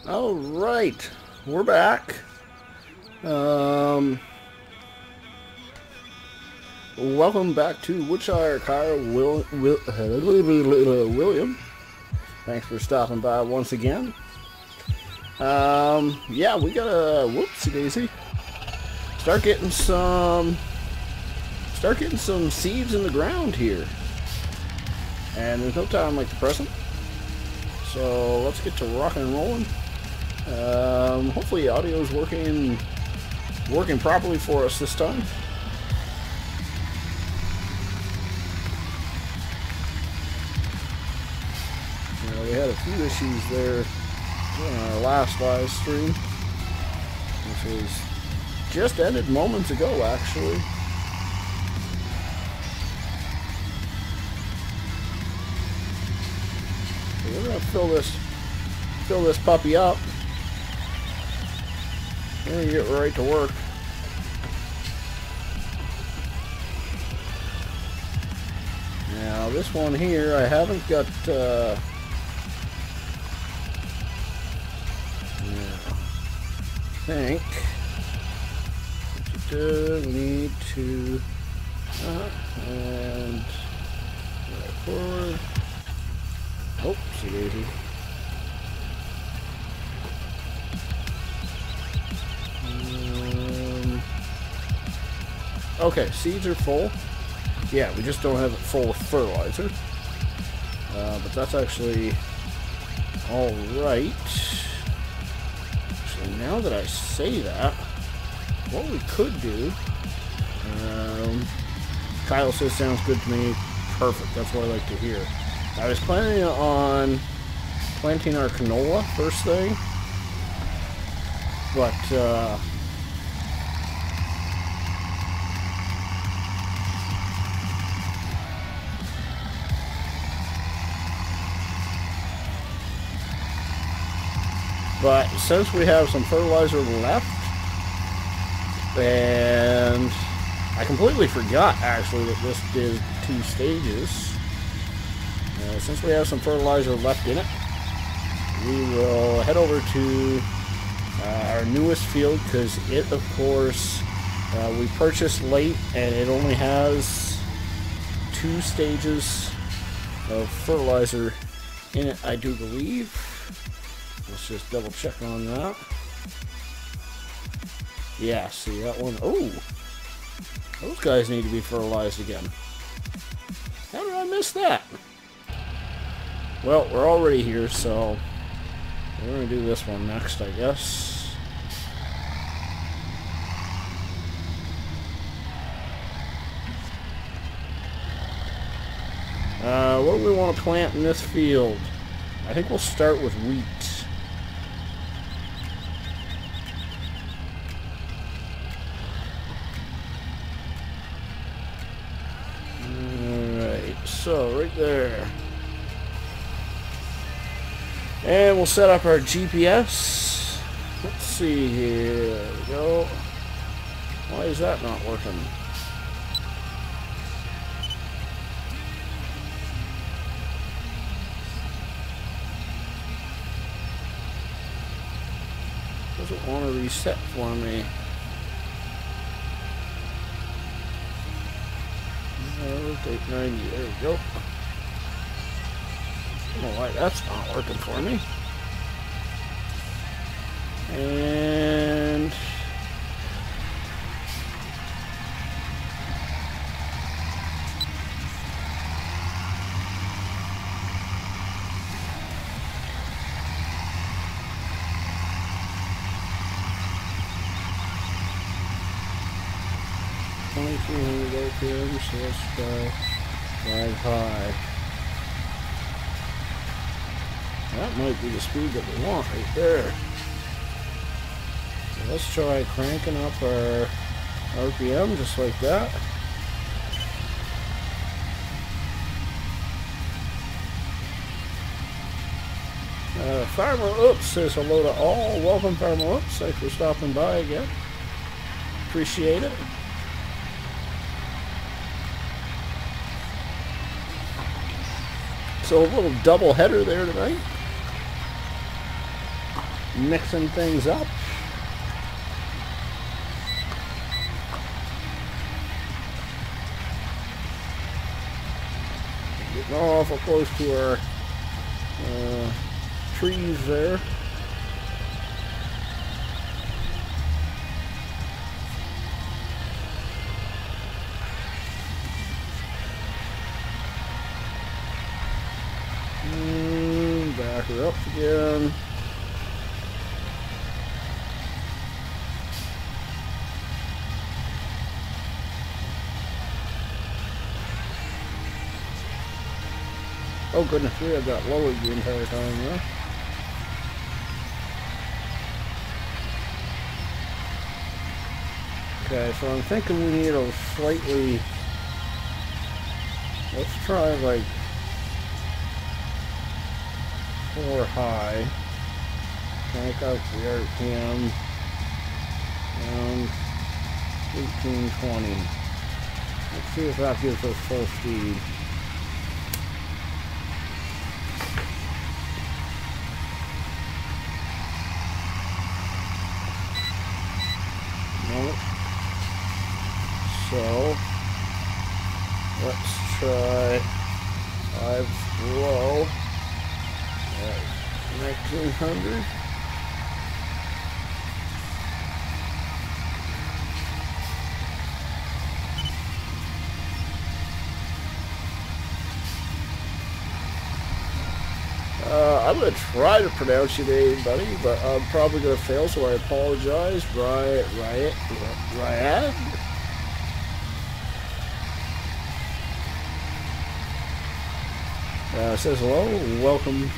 All right, we're back. Welcome back to Woodshire, Kyle, William. Thanks for stopping by once again. Yeah, we gotta whoopsie daisy. Start getting some seeds in the ground here. And there's no time like the present. So let's get to rocking and rolling. Hopefully audio is working properly for us this time. We had a few issues there in our last live stream, which was just ended moments ago, actually. So we're gonna fill this puppy up. We're gonna get right to work. Now this one here, I haven't got. I think we need to and right forward. Oh, see daisy. Okay, seeds are full. Yeah, we just don't have it full with fertilizer. But that's actually all right. Actually, now that I say that, what we could do, Kyle says sounds good to me. Perfect. That's what I like to hear. I was planning on planting our canola first thing, but since we have some fertilizer left, and I completely forgot actually that this did 2 stages. Since we have some fertilizer left in it, we will head over to our newest field, because it, of course, we purchased late and it only has 2 stages of fertilizer in it, I do believe. Let's just double check on that. Yeah, see that one? Oh, those guys need to be fertilized again. How did I miss that? Well, we're already here, so we're going to do this one next, I guess. What do we want to plant in this field? I think we'll start with wheat. Alright. So, right there. And we'll set up our GPS. Let's see here. There we go. Why is that not working? Doesn't want to reset for me. Take 90. There we go. I don't know why that's not working for me. And RPM, so let's try drive high. That might be the speed that we want right there. So let's try cranking up our RPM just like that. Farmer Oops says hello to all. Welcome, Farmer Oops. Thanks for stopping by again. Appreciate it. So a little double header there tonight. Mixing things up. Getting awful close to our trees there. Back her up again. Oh goodness, we have got lowered the entire time there. Okay, so I'm thinking we need a slightly, let's try like 4 high, crank up the RPM around 1820. Let's see if that gives us full speed. Nope. So let's try 5 slow. 1900. I'm going to try to pronounce your name, buddy, but I'm probably going to fail, so I apologize. Ryad? Says hello, welcome.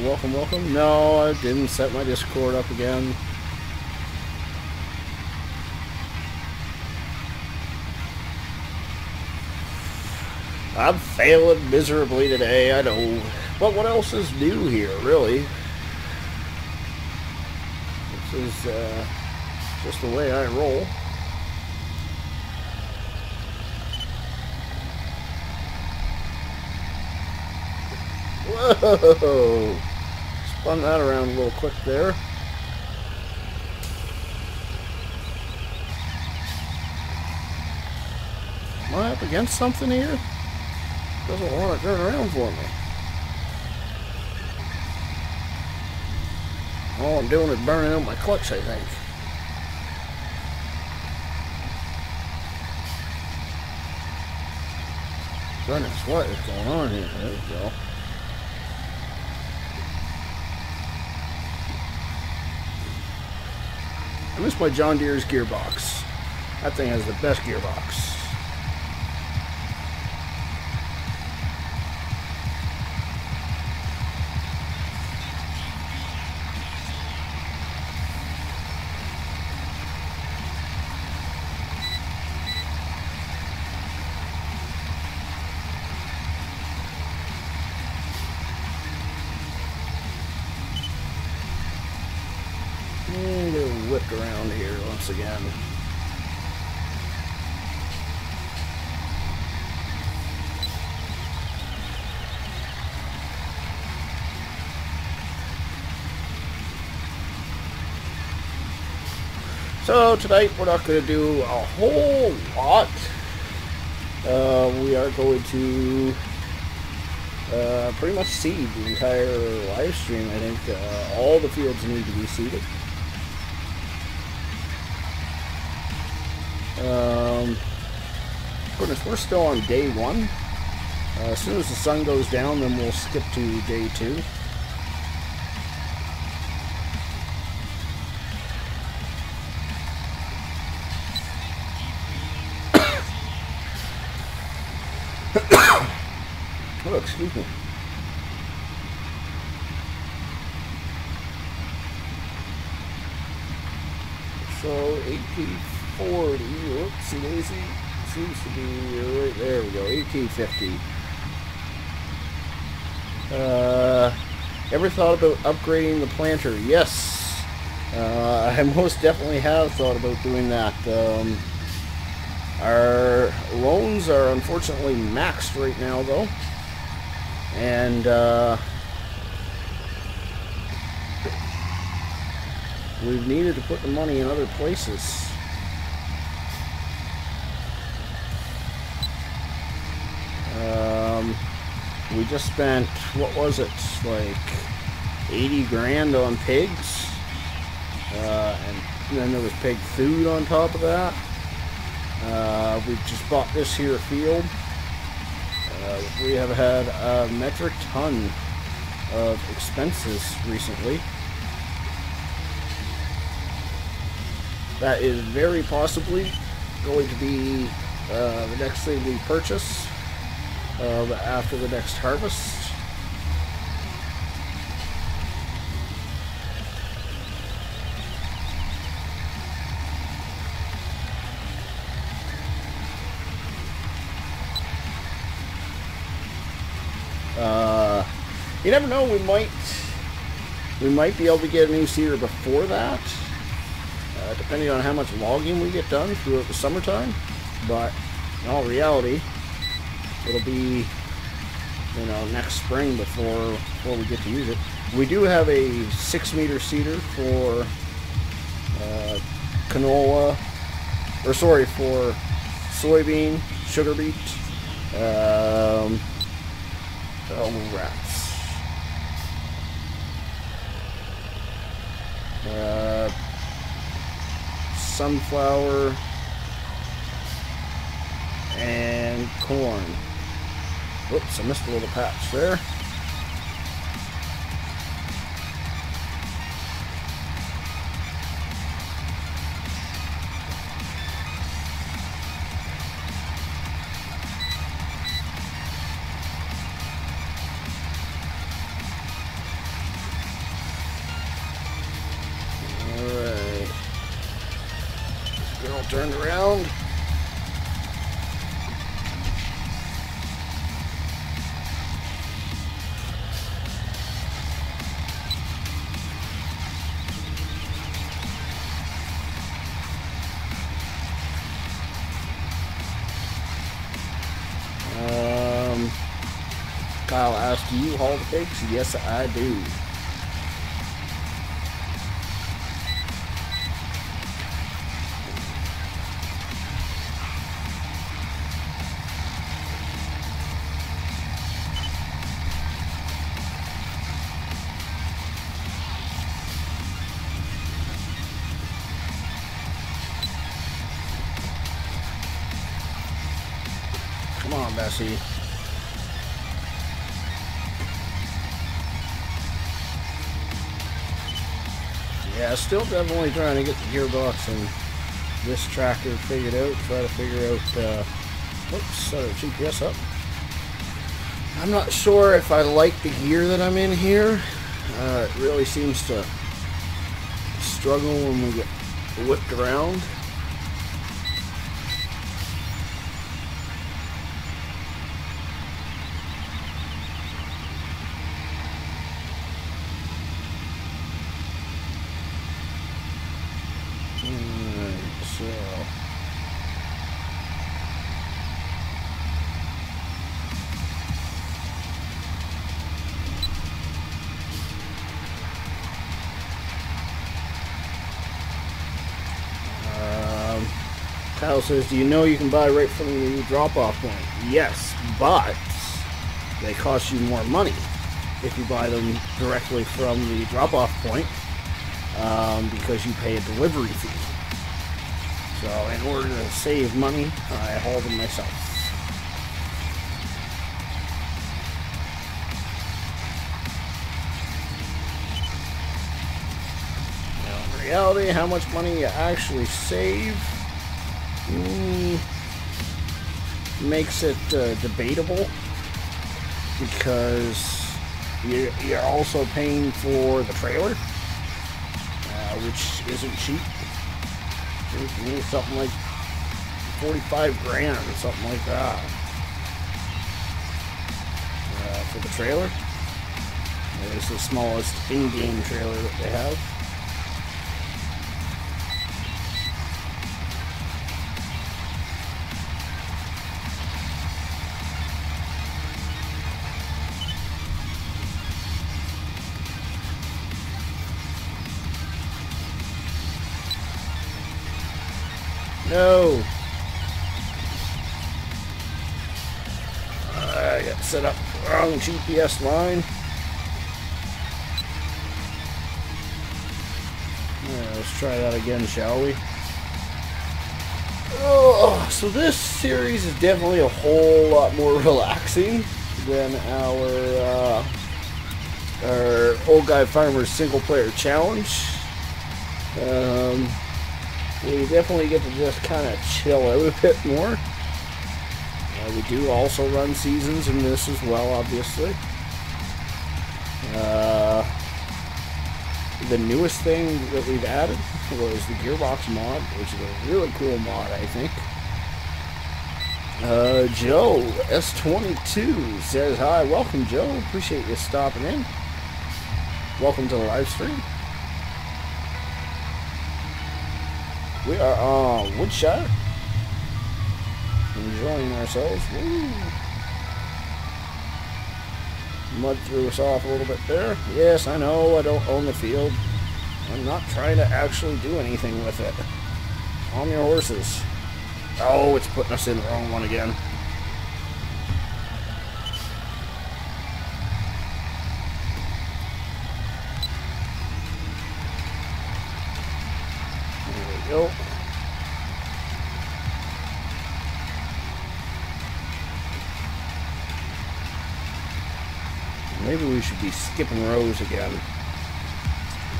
Welcome. No, I didn't set my Discord up again. I'm failing miserably today, I know. But what else is new here, really? This is just the way I roll. Whoa! Spun that around a little quick there. Am I up against something here? Doesn't want to turn around for me. All I'm doing is burning out my clutch, I think. Goodness, what is going on here? There we go. I miss my John Deere's gearbox. That thing has the best gearbox. whipped around here once again. So tonight we're not going to do a whole lot. We are going to pretty much seed the entire live stream. I think all the fields need to be seeded. Goodness, we're still on day 1. As soon as the sun goes down, then we'll skip to day 2. Oh, excuse me. So 1840, whoopsie daisy, seems to be right there. We go, 1850. Ever thought about upgrading the planter? Yes, I most definitely have thought about doing that. Our loans are unfortunately maxed right now, though. And we've needed to put the money in other places. We just spent, what was it, like 80 grand on pigs, and then there was pig food on top of that. We just bought this here field. We have had a metric ton of expenses recently. That is very possibly going to be the next thing we purchase after the next harvest. You never know, we might be able to get a new seeder before that, depending on how much logging we get done throughout the summertime. But in all reality, it'll be, you know, next spring before we get to use it. We do have a 6-meter seeder for canola, or sorry, for soybean, sugar beet, oh rats. Sunflower and corn. Whoops, I missed a little patch there. Turned around. Kyle asked, do you haul the pigs? Yes, I do. Come on, Bessie. Yeah, still definitely trying to get the gearbox and this tractor figured out. Try to figure out, whoops, set our GPS up. I'm not sure if I like the gear that I'm in here. It really seems to struggle when we get whipped around. Kyle says, do you know you can buy right from the drop-off point? Yes, but they cost you more money if you buy them directly from the drop-off point, because you pay a delivery fee. So in order to save money, I haul them myself. Now in reality, how much money you actually save makes it debatable, because you're also paying for the trailer, which isn't cheap. Something like 45 grand or something like that for the trailer. It's the smallest in-game trailer that they have. No! I got set up wrong GPS line. Let's try that again, shall we? Oh, so this series is definitely a whole lot more relaxing than our Old Guy Farmer's single player challenge. We definitely get to just kind of chill out a bit more. We do also run seasons in this as well, obviously. The newest thing that we've added was the Gearbox mod, which is a really cool mod, I think. Joe S22 says, hi, welcome Joe, appreciate you stopping in. Welcome to the live stream. We are on Woodshire, enjoying ourselves. Woo. Mud threw us off a little bit there. Yes, I know I don't own the field. I'm not trying to actually do anything with it. On your horses. Oh, it's putting us in the wrong one again. Go. Maybe we should be skipping rows again.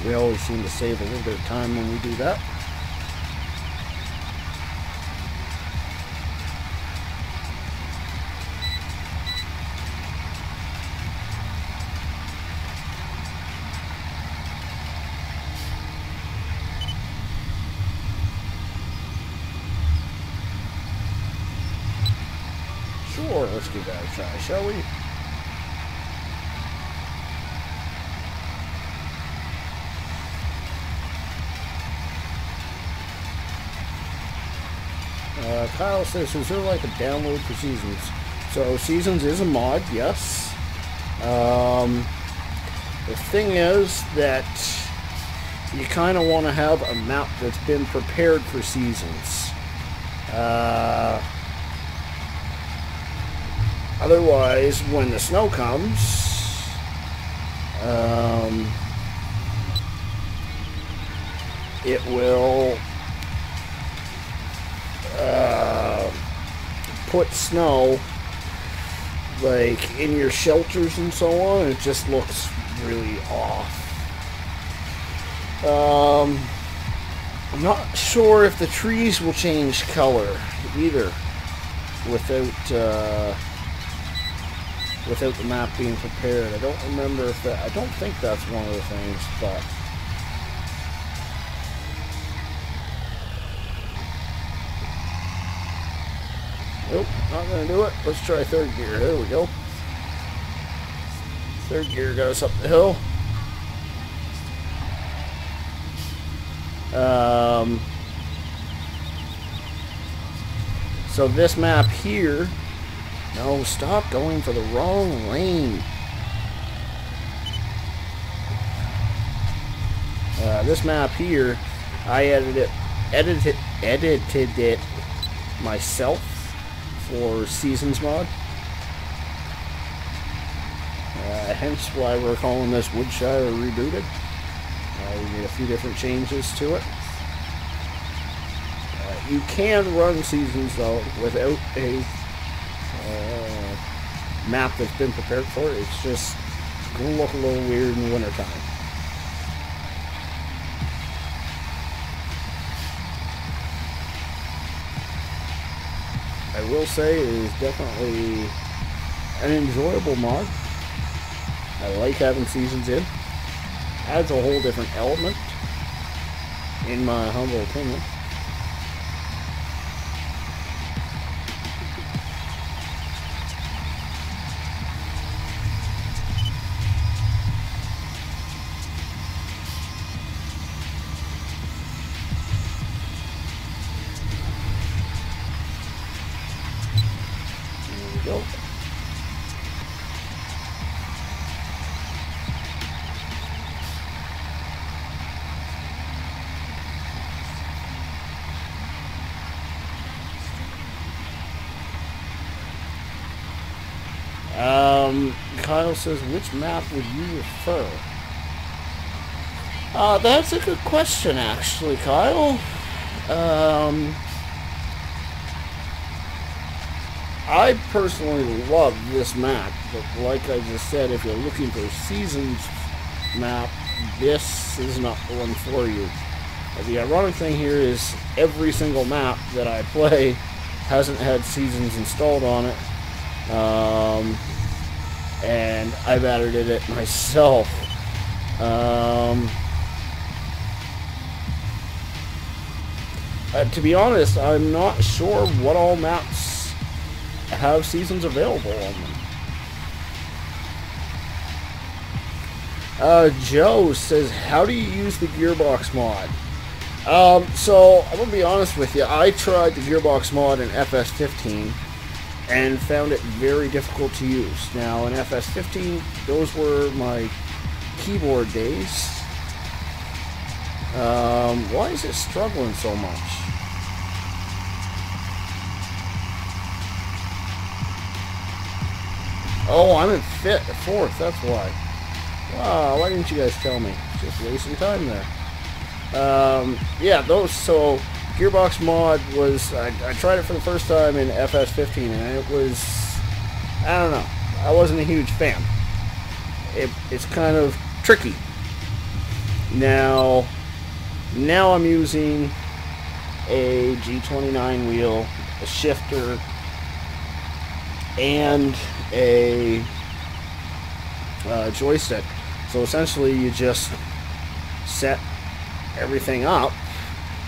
We always seem to save a little bit of time when we do that. Sure, let's give that a try, shall we? Kyle says, is there like a download for Seasons? So Seasons is a mod, yes. The thing is that you kind of want to have a map that's been prepared for Seasons. Otherwise, when the snow comes, it will put snow like in your shelters and so on. It just looks really off. I'm not sure if the trees will change color either without the map being prepared. I don't remember if that. I don't think that's one of the things, but. Nope, not gonna do it. Let's try third gear. There we go. Third gear got us up the hill. So this map here. No, stop going for the wrong lane. This map here, I edited it myself for Seasons mod. Hence why we're calling this Woodshire Rebooted. We made a few different changes to it. You can run Seasons though without a map that's been prepared for it. It's just going to look a little weird in the wintertime. I will say it is definitely an enjoyable mod. I like having Seasons in. Adds a whole different element, in my humble opinion. There we go. Kyle says, which map would you refer? That's a good question, actually, Kyle. I personally love this map, but like I just said, if you're looking for a Seasons map, this is not the one for you. The ironic thing here is every single map that I play hasn't had Seasons installed on it. And I've added it myself. To be honest, I'm not sure what all maps have Seasons available on them. Joe says, how do you use the Gearbox mod? So, I'm going to be honest with you. I tried the Gearbox mod in FS15 and found it very difficult to use. Now, in FS15, those were my keyboard days. Why is it struggling so much? Oh, I'm in 4th, that's why. Wow, why didn't you guys tell me? Just wasting time there. Yeah, so Gearbox mod was, I tried it for the first time in FS15, and it was, I don't know, I wasn't a huge fan. It's kind of tricky. Now I'm using a G29 wheel, a shifter, and a joystick. So essentially you just set everything up.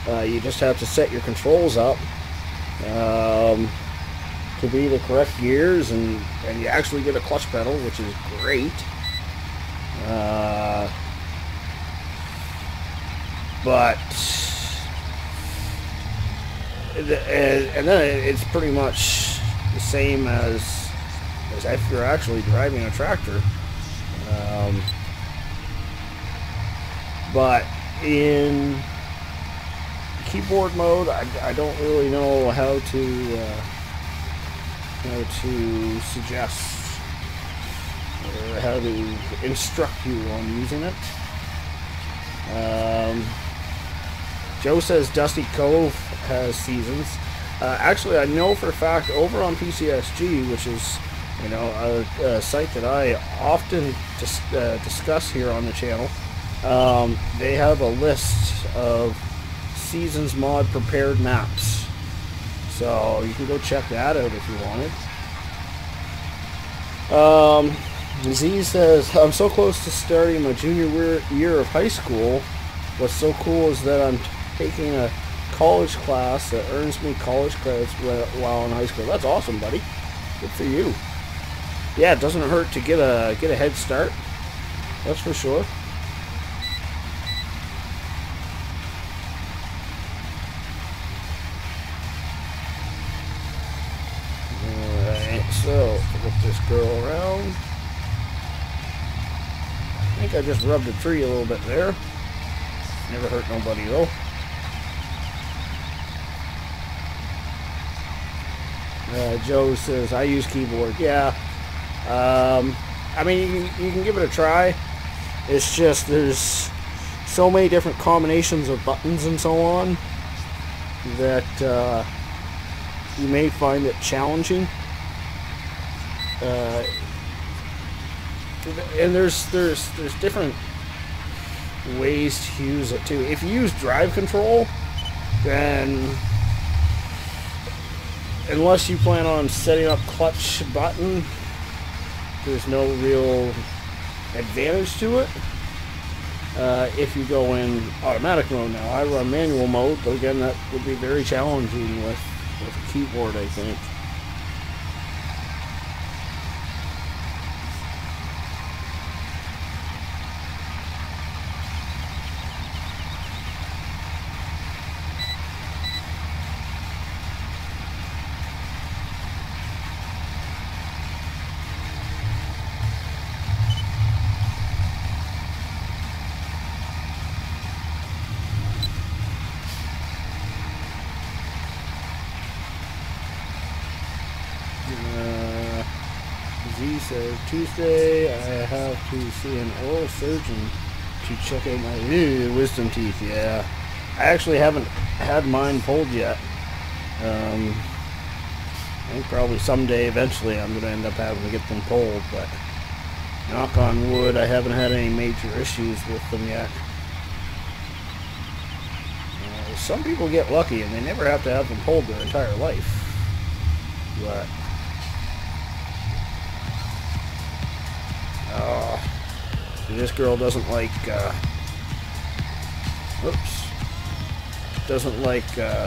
You just have to set your controls up to be the correct gears, and you actually get a clutch pedal, which is great. But and then it's pretty much the same as if you're actually driving a tractor. But in keyboard mode, I don't really know how to suggest or how to instruct you on using it. Joe says Dusty Cove has Seasons. Actually, I know for a fact over on PCSG, which is, you know, a site that I often discuss here on the channel, they have a list of Seasons mod prepared maps, so you can go check that out if you wanted. Z says, I'm so close to starting my junior year of high school. What's so cool is that I'm taking a college class that earns me college credits while in high school. That's awesome, buddy. Good for you. Yeah, it doesn't hurt to get a head start. That's for sure. Alright, so flip this girl around. I think I just rubbed a tree a little bit there. Never hurt nobody though. Joe says, I use keyboard. Yeah. I mean, you can give it a try. It's just there's so many different combinations of buttons and so on that you may find it challenging. And there's different ways to use it too. If you use drive control, then unless you plan on setting up clutch button, there's no real advantage to it. If you go in automatic mode now, I run manual mode, but again, that would be very challenging with a keyboard, I think. Z says, Tuesday I have to see an oral surgeon to check out my wisdom teeth. Yeah, I actually haven't had mine pulled yet. I think probably someday eventually I'm going to end up having to get them pulled, but knock on wood, I haven't had any major issues with them yet. Some people get lucky and they never have to have them pulled their entire life, but this girl doesn't like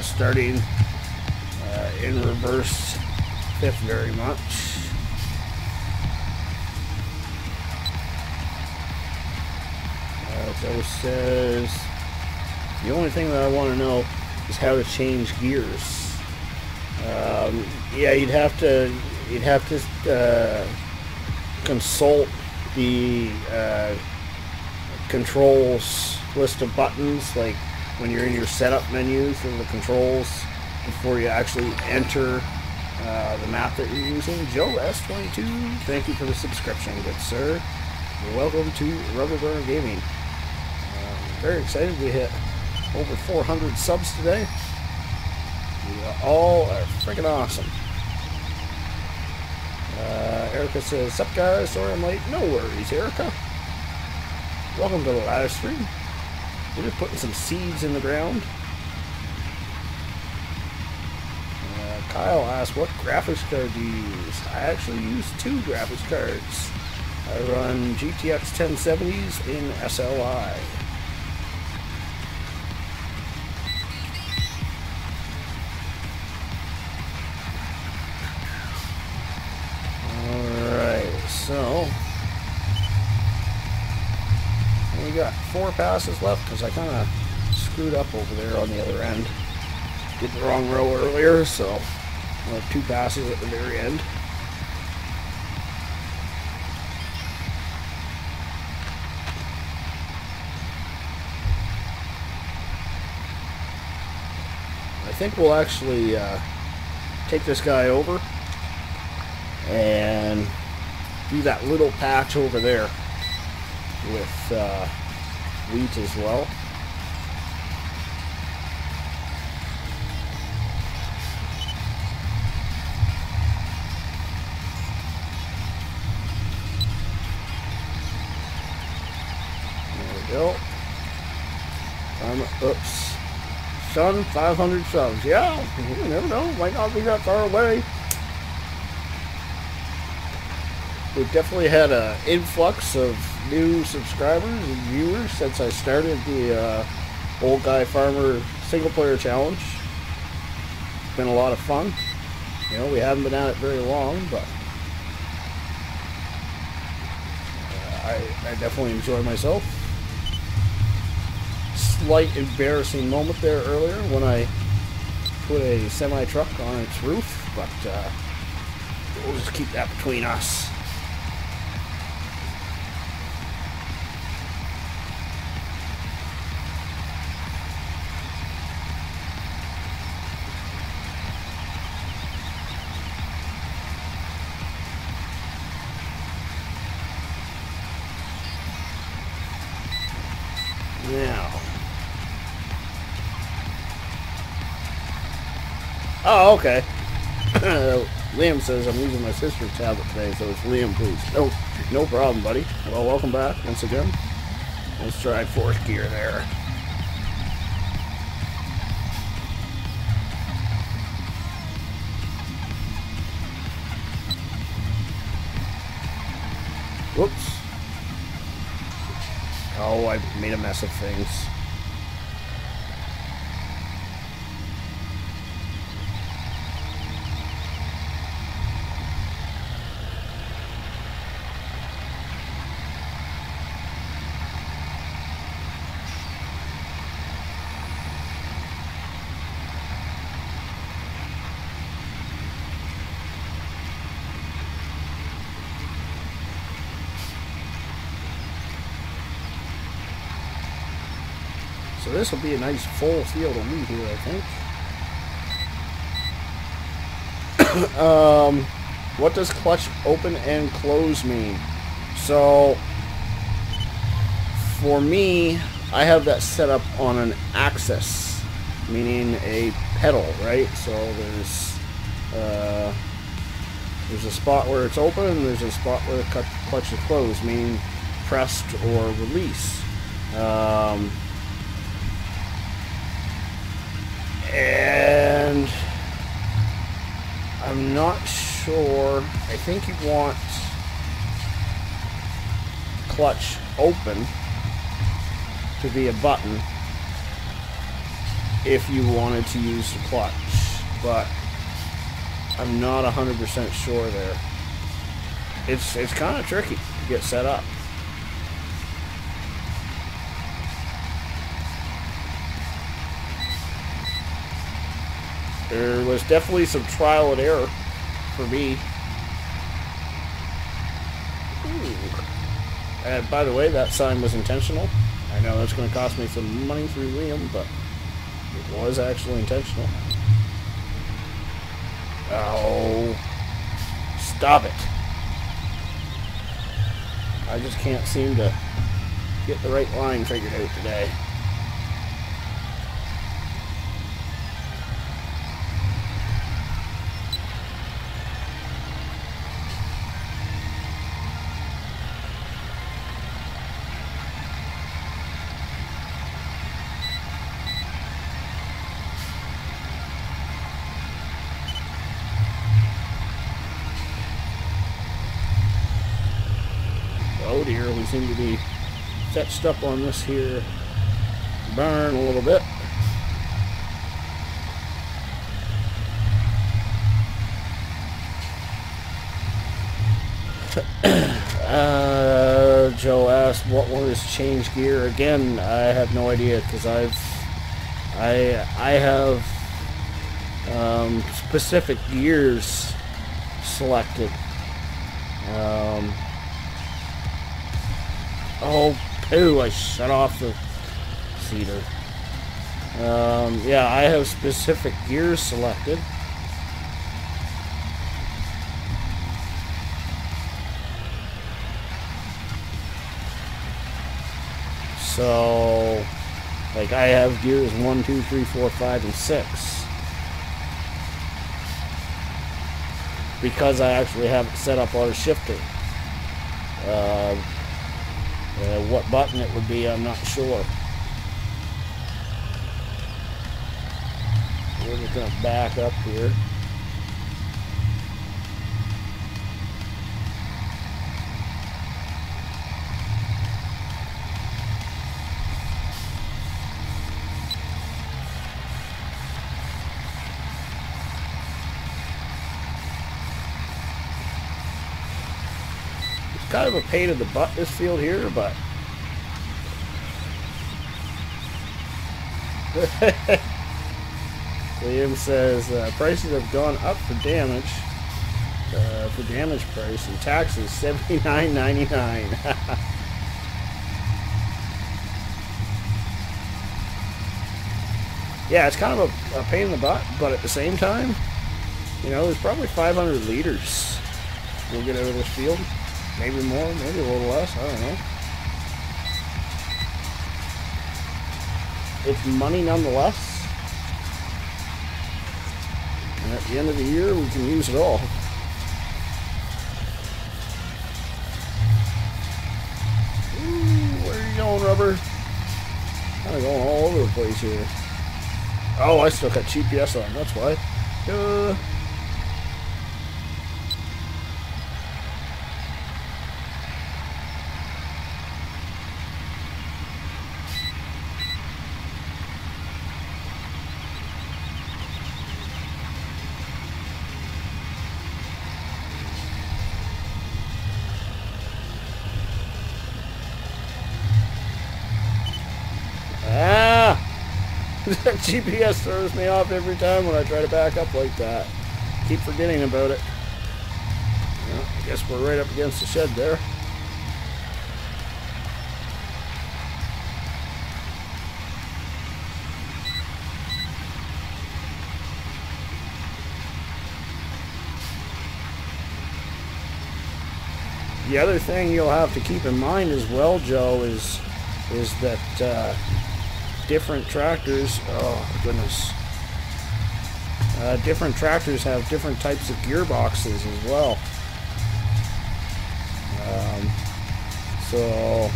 starting in reverse fifth very much. Joe says the only thing that I want to know is how to change gears. Yeah, you'd have to consult the controls list of buttons, like when you're in your setup menu for the controls, before you actually enter the map that you're using. Joe S22, thank you for the subscription, good sir. You're welcome to Rubber Burner Gaming. Very excited we hit over 400 subs today. You all are freaking awesome. Erica says, sup guys, sorry I'm late. No worries, Erica. Welcome to the live stream. We're just putting some seeds in the ground. Kyle asked, what graphics card do you use? I actually use two graphics cards. I run GTX 1070s in SLI. So, we got 4 passes left because I kind of screwed up over there on the other end. Did the wrong row earlier, so we'll have 2 passes at the very end. I think we'll actually take this guy over and do that little patch over there with wheat as well. There we go. Oops. Son, 500 subs. Yeah, you never know. Might not be that far away. We've definitely had an influx of new subscribers and viewers since I started the Old Guy Farmer single player challenge. It's been a lot of fun. You know, we haven't been at it very long, but I definitely enjoy myself. Slight embarrassing moment there earlier when I put a semi-truck on its roof, but we'll just keep that between us. Oh, okay. Liam says I'm using my sister's tablet today, so it's Liam, please. No problem, buddy. Well, welcome back once again. Let's try fourth gear there. Whoops. Oh, I made a mess of things. So this will be a nice full field of wheat here, I think. What does clutch open and close mean? So, for me, I have that set up on an axis, meaning a pedal, right? So there's a spot where it's open, and there's a spot where the clutch is closed, meaning pressed or release. And I'm not sure. I think you want clutch open to be a button if you wanted to use the clutch, but I'm not 100% sure there. It's kind of tricky to get set up. There was definitely some trial and error for me. And by the way, that sign was intentional. I know that's going to cost me some money through Liam, but it was actually intentional. Oh, stop it. I just can't seem to get the right line figured out today. Oh dear, we seem to be fetched up on this here barn a little bit. Joe asked what one is change gear. Again, I have no idea because I have specific gears selected. Oh, poo, I shut off the seeder. Yeah, I have specific gears selected. So, like, I have gears 1, 2, 3, 4, 5, and 6. Because I actually have it set up on a shifter. What button it would be, I'm not sure. We're just going to back up here. It's kind of a pain in the butt, this field here, but Liam says prices have gone up for damage price, and taxes $79.99. Yeah, it's kind of a pain in the butt, but at the same time, you know, there's probably 500 liters we'll get out of this field. Maybe more, maybe a little less, I don't know. It's money nonetheless. And at the end of the year, we can use it all. Ooh, where are you going, Rubber? Kind of going all over the place here. Oh, I still got GPS on, that's why. That GPS throws me off every time when I try to back up like that. Keep forgetting about it. Well, I guess we're right up against the shed there. The other thing you'll have to keep in mind as well, Joe, is that different tractors, oh goodness, different tractors have different types of gearboxes as well. So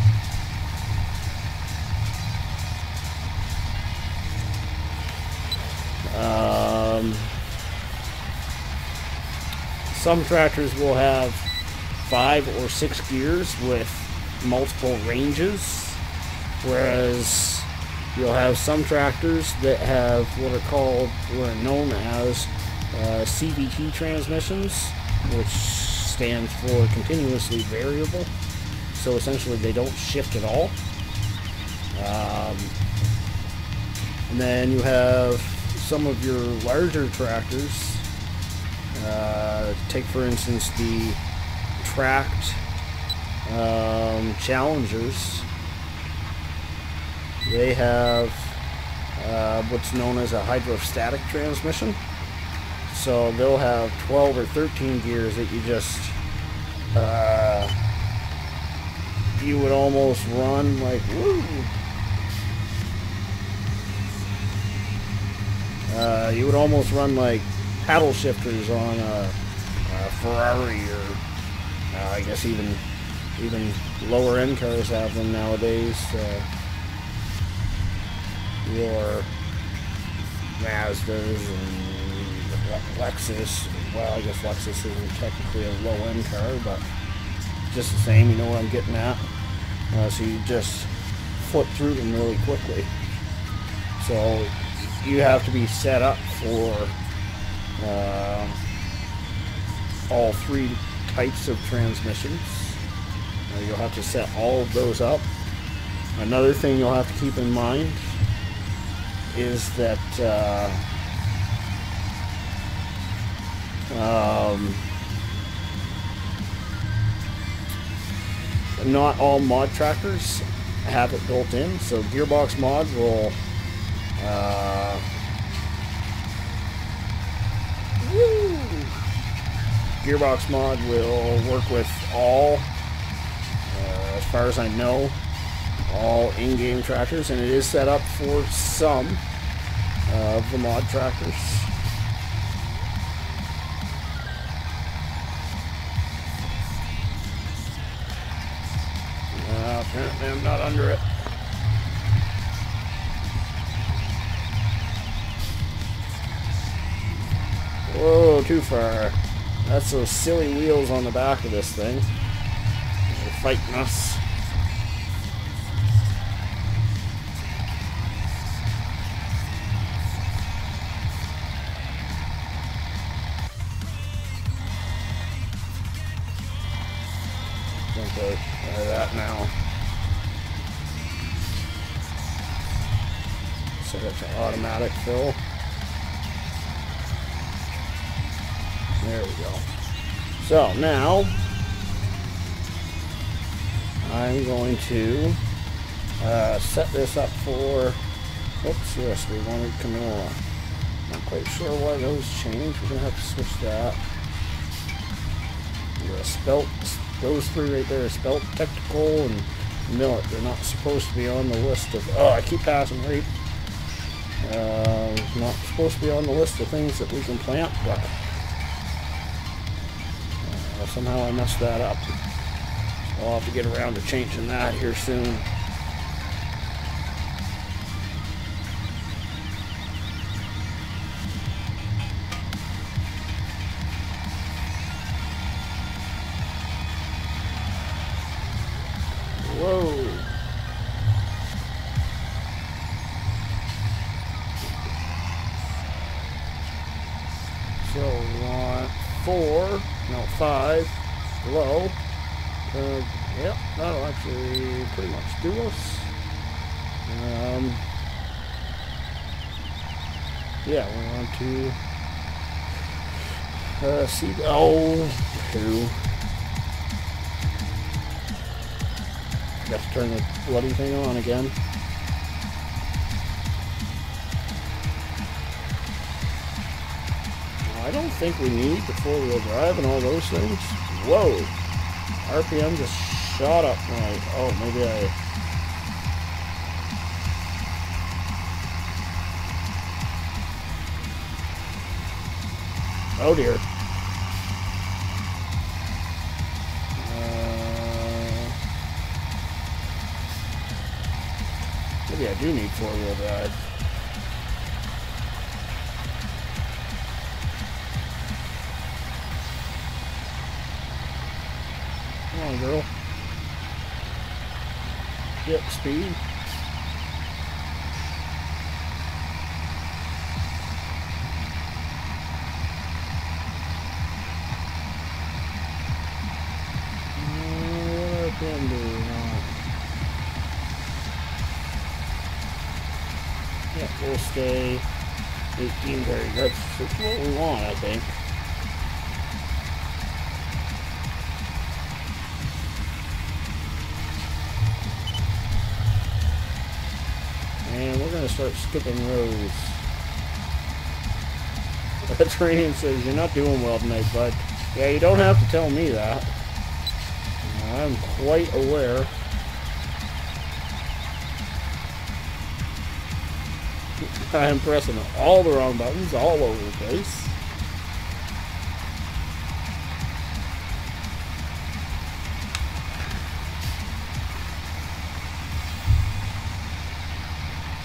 some tractors will have 5 or 6 gears with multiple ranges, whereas you'll have some tractors that have what are known as CVT transmissions, which stands for continuously variable. So essentially they don't shift at all. And then you have some of your larger tractors. Take for instance the tracked Challengers. They have what's known as a hydrostatic transmission. So they'll have 12 or 13 gears that you just you would almost run like woo. You would almost run like paddle shifters on a Ferrari, or I guess even lower end cars have them nowadays. Your Mazdas and Lexus. Well, I guess Lexus isn't technically a low-end car, but just the same, you know what I'm getting at. So you just flip through them really quickly. So you have to be set up for all 3 types of transmissions. You'll have to set all of those up. Another thing you'll have to keep in mind is that not all mod tractors have it built in. So Gearbox Mod will Gearbox Mod will work with all, as far as I know, all in-game tractors, and it is set up for some of the mod tractors. Apparently I'm not under it. Whoa, too far. That's those silly wheels on the back of this thing. They're fighting us. Try that now. Set it to automatic fill. There we go. So now I'm going to set this up for, whoops, yes, we wanted canola. Not quite sure why those changed. We're going to have to switch that. Spelt, those 3 right there are spelt, technical, and millet. They're not supposed to be on the list of, oh, I keep passing right It's not supposed to be on the list of things that we can plant, but somehow I messed that up. So I'll have to get around to changing that here soon. Whoa. So we want 4, no 5, low. Yep, that'll actually pretty much do us. Yeah, we want to see. Oh, 2. Got to turn the bloody thing on again. I don't think we need the 4-wheel drive and all those things. Whoa! RPM just shot up. Like, oh, maybe I... Oh dear. Maybe I do need 4-wheel drive. Come on, girl. Get speed. What can do? Yeah, we'll stay 18 very good. That's what we want, I think. And we're going to start skipping rows. The training says you're not doing well tonight, bud. Yeah, you don't have to tell me that. I'm quite aware. I'm pressing all the wrong buttons all over the place.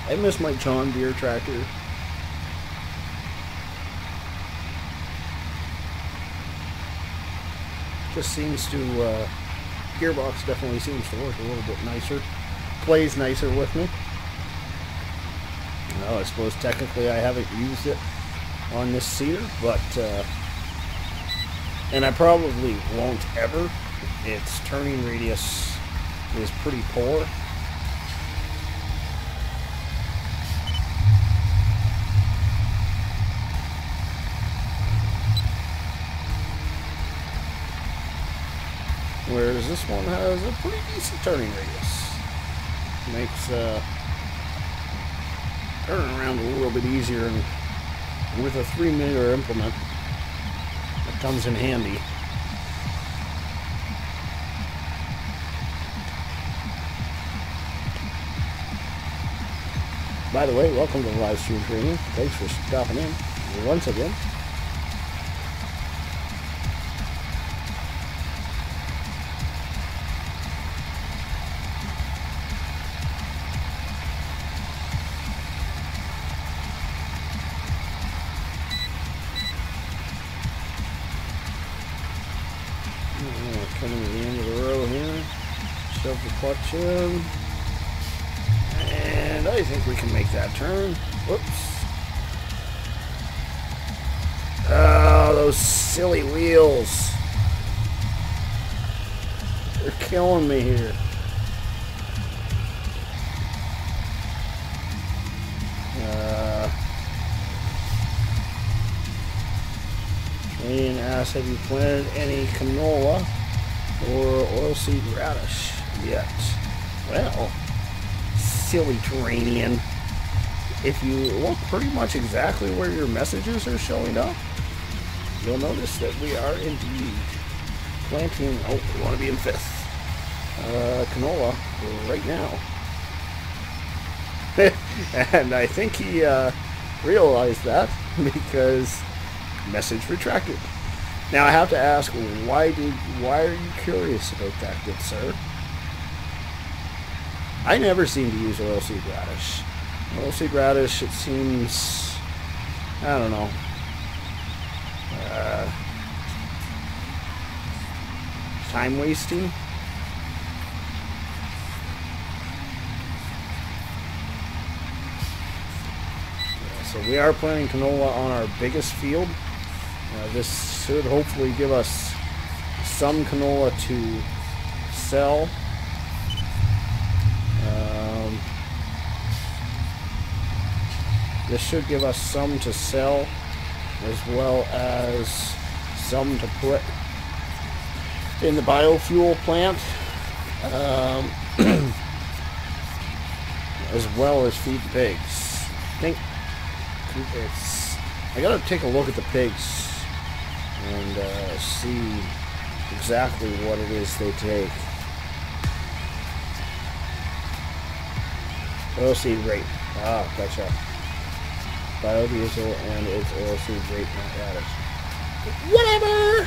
I miss my John Deere tractor. Just seems to, gearbox definitely seems to work a little bit nicer. Plays nicer with me. Well, I suppose technically I haven't used it on this seeder, but, and I probably won't ever. Its turning radius is pretty poor. Whereas this one has a pretty decent turning radius. Makes turning around a little bit easier, and with a 3-meter implement, it comes in handy. By the way, welcome to the live stream training. Thanks for stopping in once again. Coming to the end of the row here. Shove the clutch in. And I think we can make that turn. Whoops. Oh, those silly wheels. They're killing me here. Training asks, have you planted any canola or oilseed radish yet? Well, silly terranian. If you look pretty much exactly where your messages are showing up, you'll notice that we are indeed planting, oh, we want to be in 5th, canola right now. And I think he realized that because message retracted. Now I have to ask, why are you curious about that, good sir? I never seem to use oilseed radish. Oilseed radish, it seems, I don't know, time wasting. So we are planting canola on our biggest field. This should hopefully give us some canola to sell. This should give us some to sell, as well as some to put in the biofuel plant, as well as feed the pigs. I think I gotta take a look at the pigs and see exactly what it is they take. Oilseed rape. Ah, gotcha. Biodiesel and its oilseed rape, not radish. Whatever!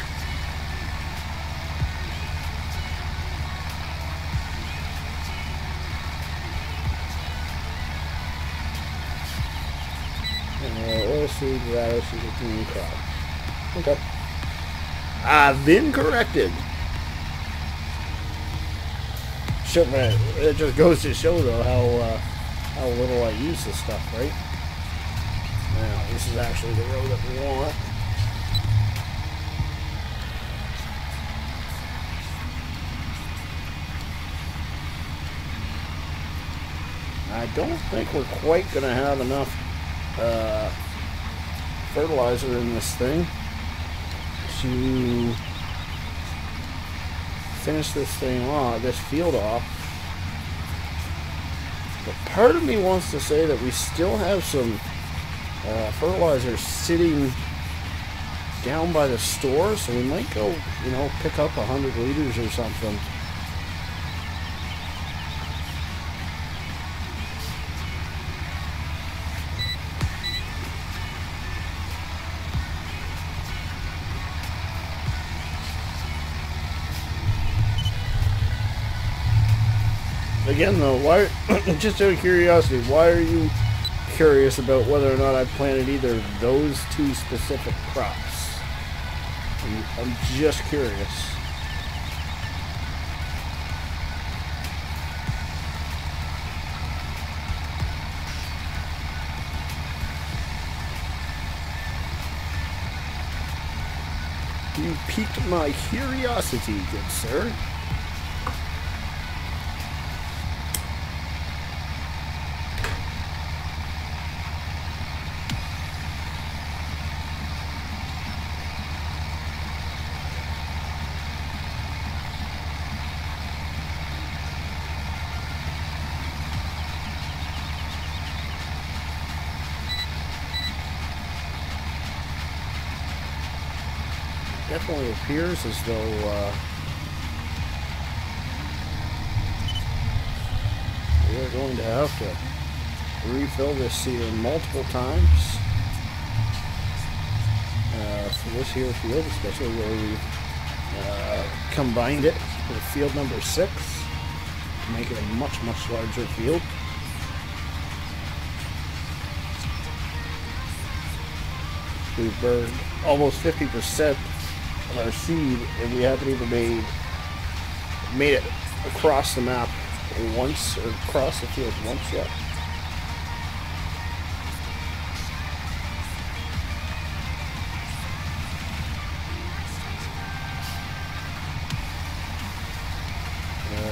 Oilseed radish is a green crop. Okay. I've been corrected. It just goes to show, though, how little I use this stuff, right? Now, this is actually the row that we want. I don't think we're quite going to have enough fertilizer in this thing to finish this thing off, this field off. But part of me wants to say that we still have some fertilizer sitting down by the store, so we might go, pick up 100 liters or something. Again, though, why? Just out of curiosity, why are you curious about whether or not I planted either of those two specific crops? I'm just curious. You piqued my curiosity, good sir. Definitely appears as though we are going to have to refill this seeder multiple times for this here field, especially where we combined it with field number 6 to make it a much larger field. We've burned almost 50% of our seed, and we haven't even made it across the map once, or across the field once yet.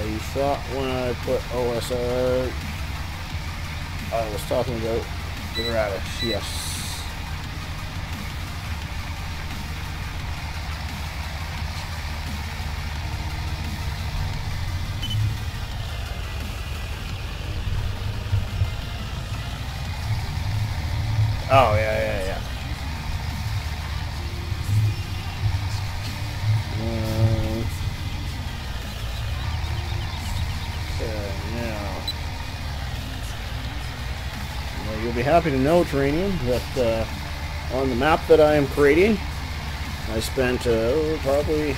You thought when I put OSR, I was talking about the radish, yes. Oh, yeah. Now. you'll be happy to know, Terranium, that on the map that I am creating, I spent probably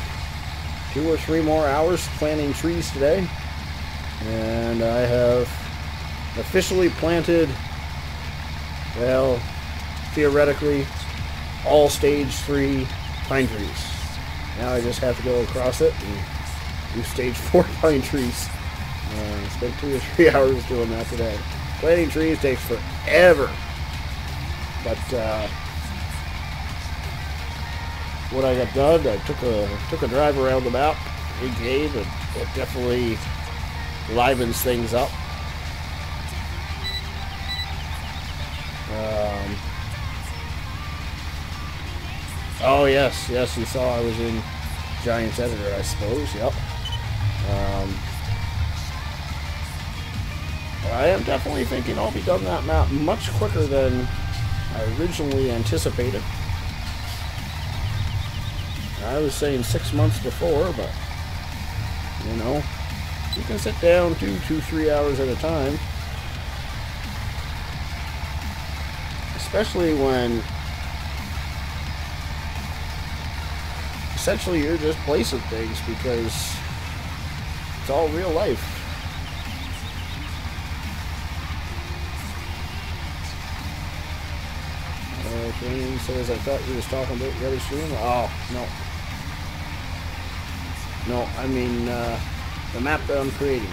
2 or 3 more hours planting trees today, and I have officially planted, well, theoretically, all stage 3 pine trees. Now I just have to go across it and do stage 4 pine trees. Spent 2 or 3 hours doing that today. Planting trees takes forever, but what I got done, I took a drive around the map in game, and it definitely livens things up. Oh yes, you saw I was in Giants Editor, I suppose. Yep. I am definitely thinking I'll be done that map much quicker than I originally anticipated. I was saying 6 months before, but you know, you can sit down 2-3 hours at a time, especially when essentially you're just placing things because it's all real life. Shane says, I thought you was talking about the other stream. Oh, no. No, I mean the map that I'm creating.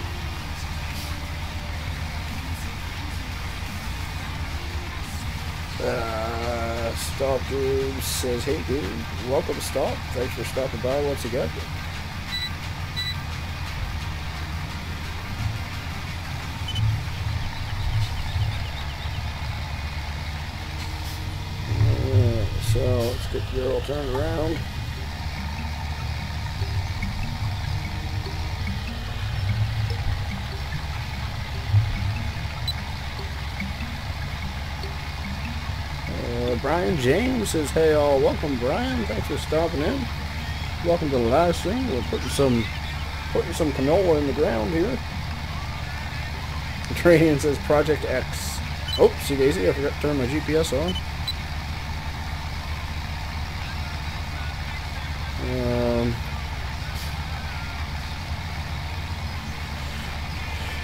Stop Dude says, hey dude, welcome to Stop. Thanks for stopping by once again. So let's get the girl turned around. Brian James says, hey all, welcome Brian, thanks for stopping in. Welcome to the live stream. We're putting some canola in the ground here. Training says Project X. Oh, see Daisy, I forgot to turn my GPS on.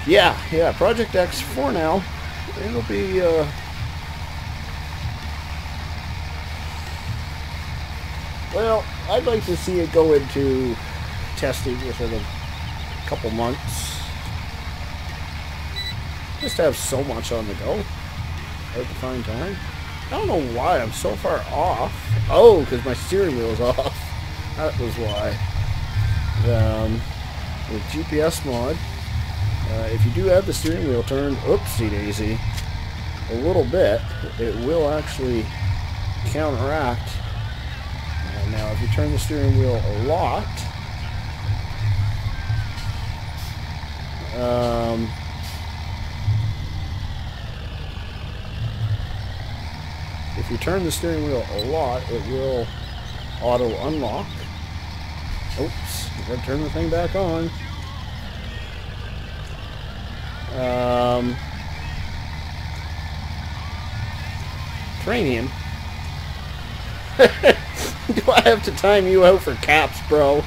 Yeah, Project X for now. It'll be well, I'd like to see it go into testing within a couple months. Just have so much on the go. Hard to find time. I don't know why I'm so far off. Oh, because my steering wheel's off. That was why. With GPS mod, if you do have the steering wheel turned, oopsie daisy, a little bit, it will actually counteract. Now, if you turn the steering wheel a lot, it will auto unlock. Oops, gotta turn the thing back on. Tranium. Do I have to time you out for caps, bro?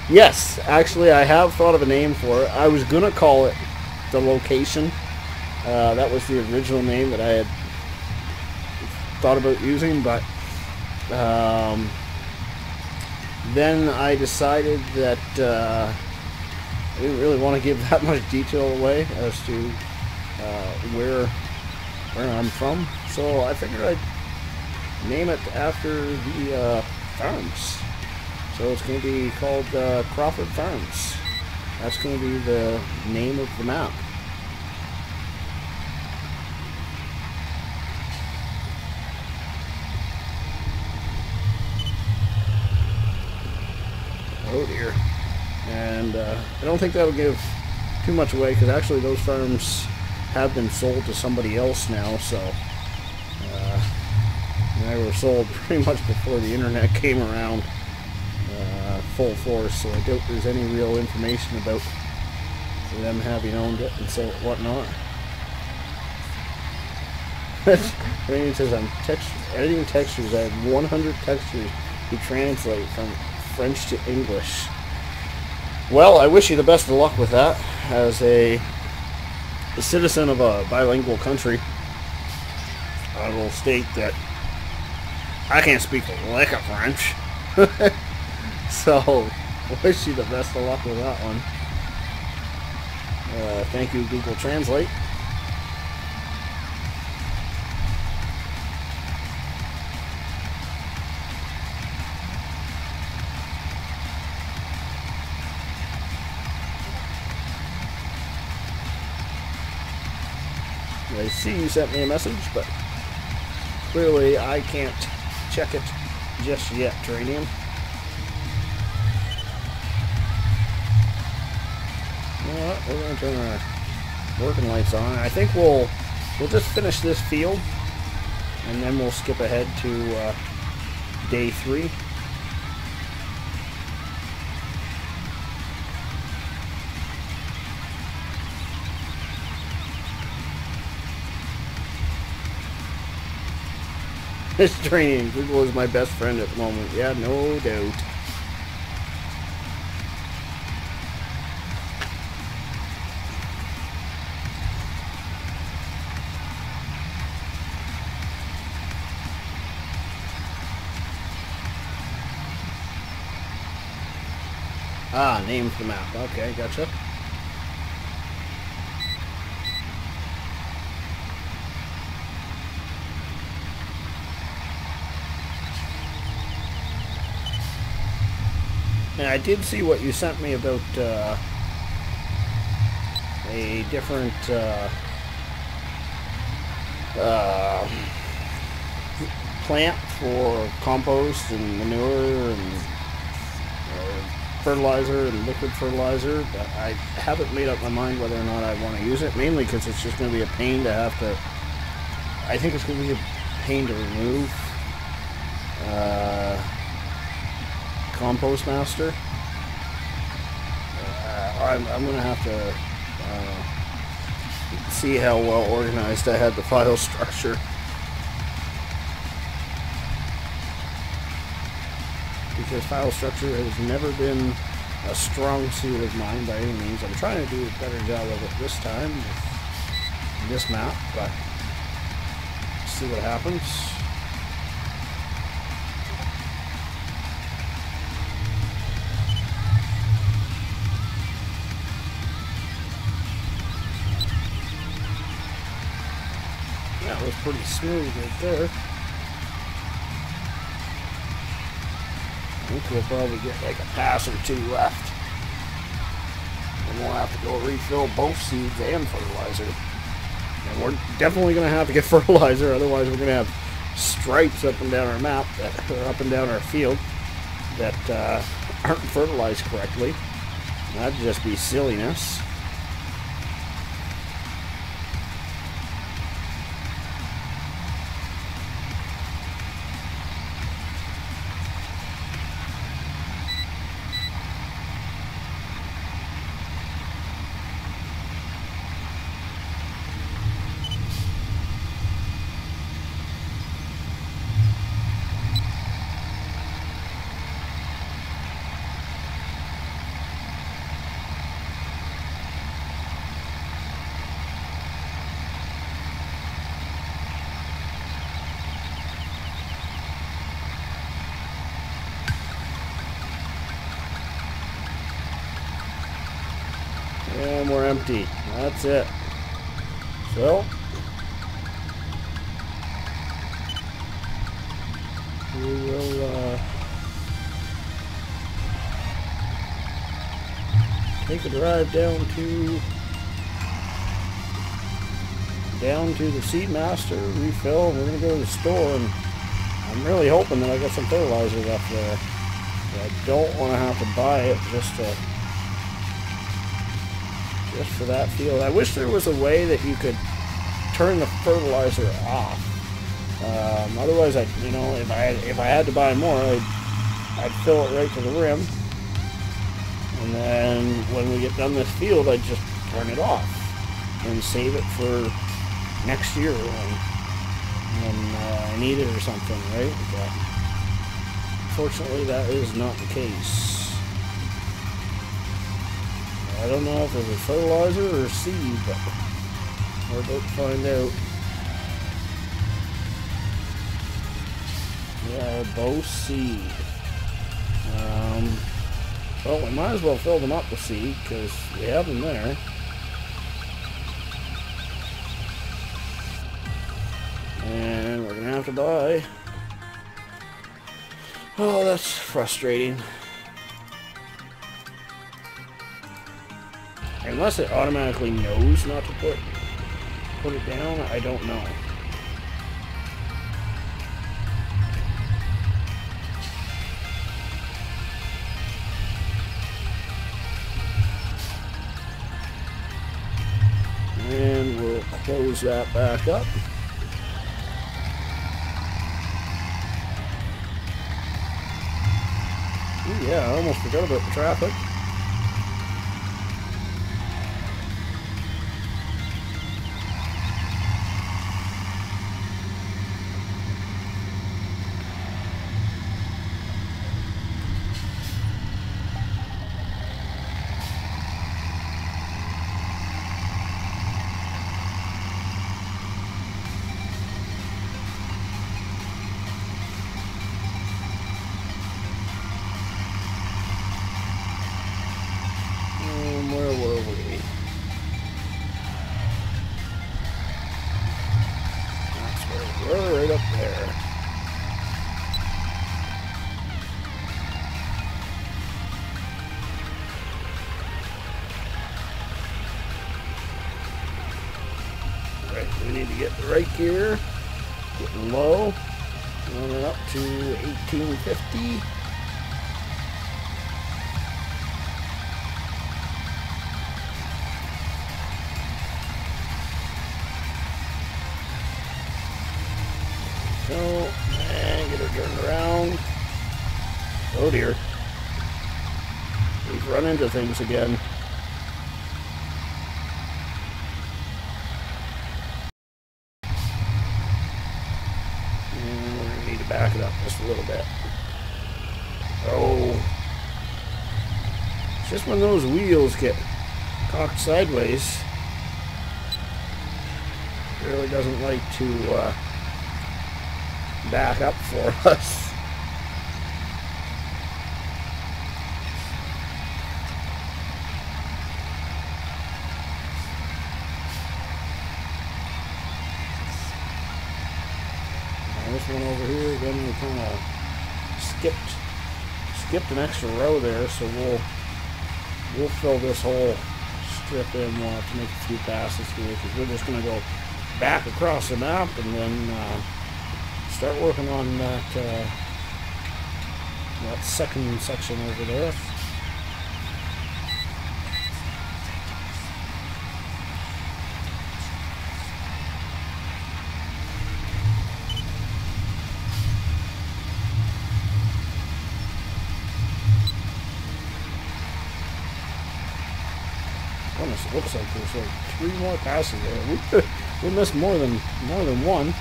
Yes, actually I have thought of a name for it. I was gonna call it The Location. That was the original name that I had thought about using, but then I decided that I didn't really want to give that much detail away as to where I'm from, so I figured I'd name it after the farms. So it's going to be called Crawford Farms. That's going to be the name of the map. Oh dear. And I don't think that'll give too much away, because actually those farms have been sold to somebody else now, so they were sold pretty much before the internet came around full force, so I doubt there's any real information about them having owned it and so whatnot. It says I'm editing textures. I have 100 textures to translate from French to English. Well, I wish you the best of luck with that. As a citizen of a bilingual country, I will state that I can't speak a lick of French. So, wish you the best of luck with that one. Thank you, Google Translate. I see you sent me a message, but clearly I can't check it just yet, Terranium. You know what? We're going to turn our working lights on. I think we'll just finish this field, and then we'll skip ahead to day 3. This training, Google is my best friend at the moment. Yeah, no doubt. Ah, name for the map. Okay, gotcha. And I did see what you sent me about a different plant for compost and manure and fertilizer and liquid fertilizer. But I haven't made up my mind whether or not I want to use it, mainly because it's just going to be a pain to have to... I think it's going to be a pain to remove. Compost Master. I'm going to have to see how well organized I had the file structure. Because file structure has never been a strong suit of mine by any means. I'm trying to do a better job of it this time with this map, but see what happens. That was pretty smooth right there. I think we'll probably get like a pass or 2 left. And we'll have to go refill both seeds and fertilizer. And we're definitely going to have to get fertilizer, otherwise we're going to have stripes up and down our map, or up and down our field, that aren't fertilized correctly. That'd just be silliness. And we're empty. That's it. So, we will take a drive down to the Seedmaster, refill. We're going to go to the store, and I'm really hoping that I got some fertilizer left there. I don't want to have to buy it just for that field. I wish there was a way that you could turn the fertilizer off. Otherwise, if I had to buy more, I'd fill it right to the rim, and then when we get done this field, I'd just run it off and save it for next year when I need it or something, right? But unfortunately, that is not the case. I don't know if it was fertilizer or seed, but we're about to find out. Yeah, both seed. Well, we might as well fill them up with seed because we have them there. And we're gonna have to buy. Oh, that's frustrating. Unless it automatically knows not to put it down, I don't know. And we'll close that back up. Ooh, yeah, I almost forgot about the traffic. Where were we? That's where we were, right up there. Right, we need to get the right gear, getting low, going up to 1850. And get her turned around. Oh dear. We've run into things again. And we're going to need to back it up just a little bit. Oh. It's just when those wheels get cocked sideways, it really doesn't like to back up for us. Now this one over here, then we kind of skipped an extra row there, so we'll fill this whole strip in. We'll have to make a few passes here because we're just going to go back across the map and then start working on that second section over there. Goodness, it looks like there's like 3 more passes there. We missed more than one.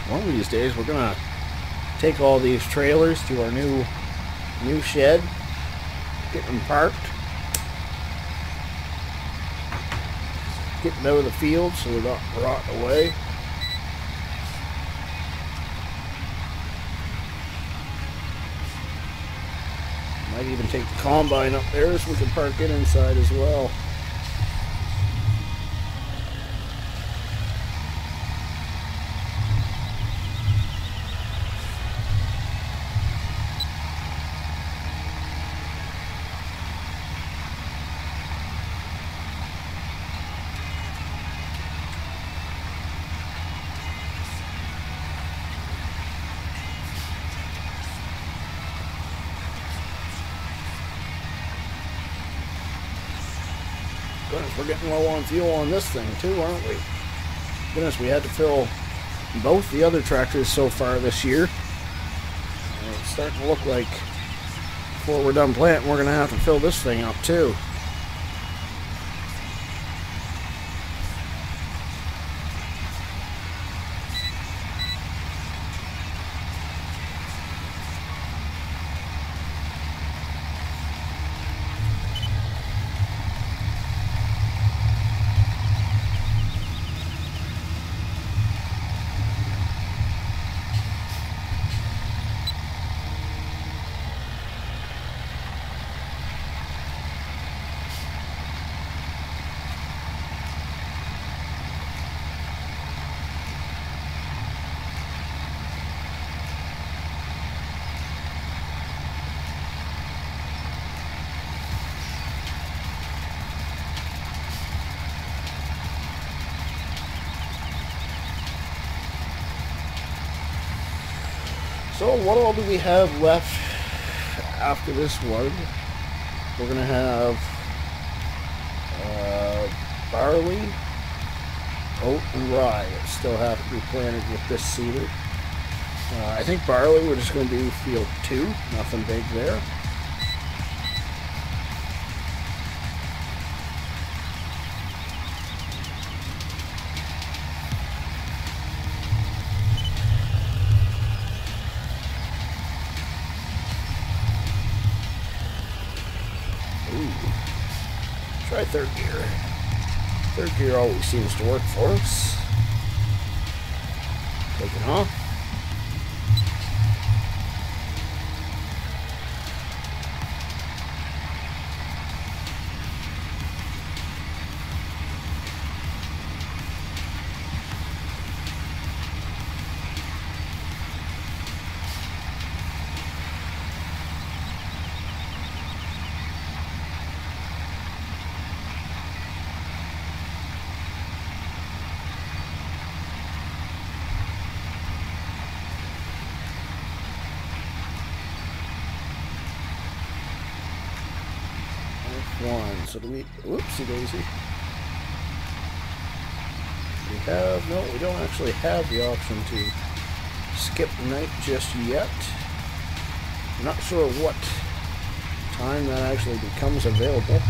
One of these days we're gonna take all these trailers to our new shed, get them parked, get them out of the field so they're not rotting away. Might even take the combine up there so we can park it inside as well. Goodness, we're getting low on fuel on this thing too, aren't we? Goodness, we had to fill both the other tractors so far this year. And it's starting to look like before we're done planting, we're going to have to fill this thing up too. So what all do we have left after this one? We're going to have barley, oat, and rye that still have to be planted with this seeder. I think barley we're just going to do field 2, nothing big there. Try third gear. Third gear always seems to work for us. Take it off. One. So do we, whoopsie daisy. We have, no, we don't actually have the option to skip night just yet. I'm not sure what time that actually becomes available.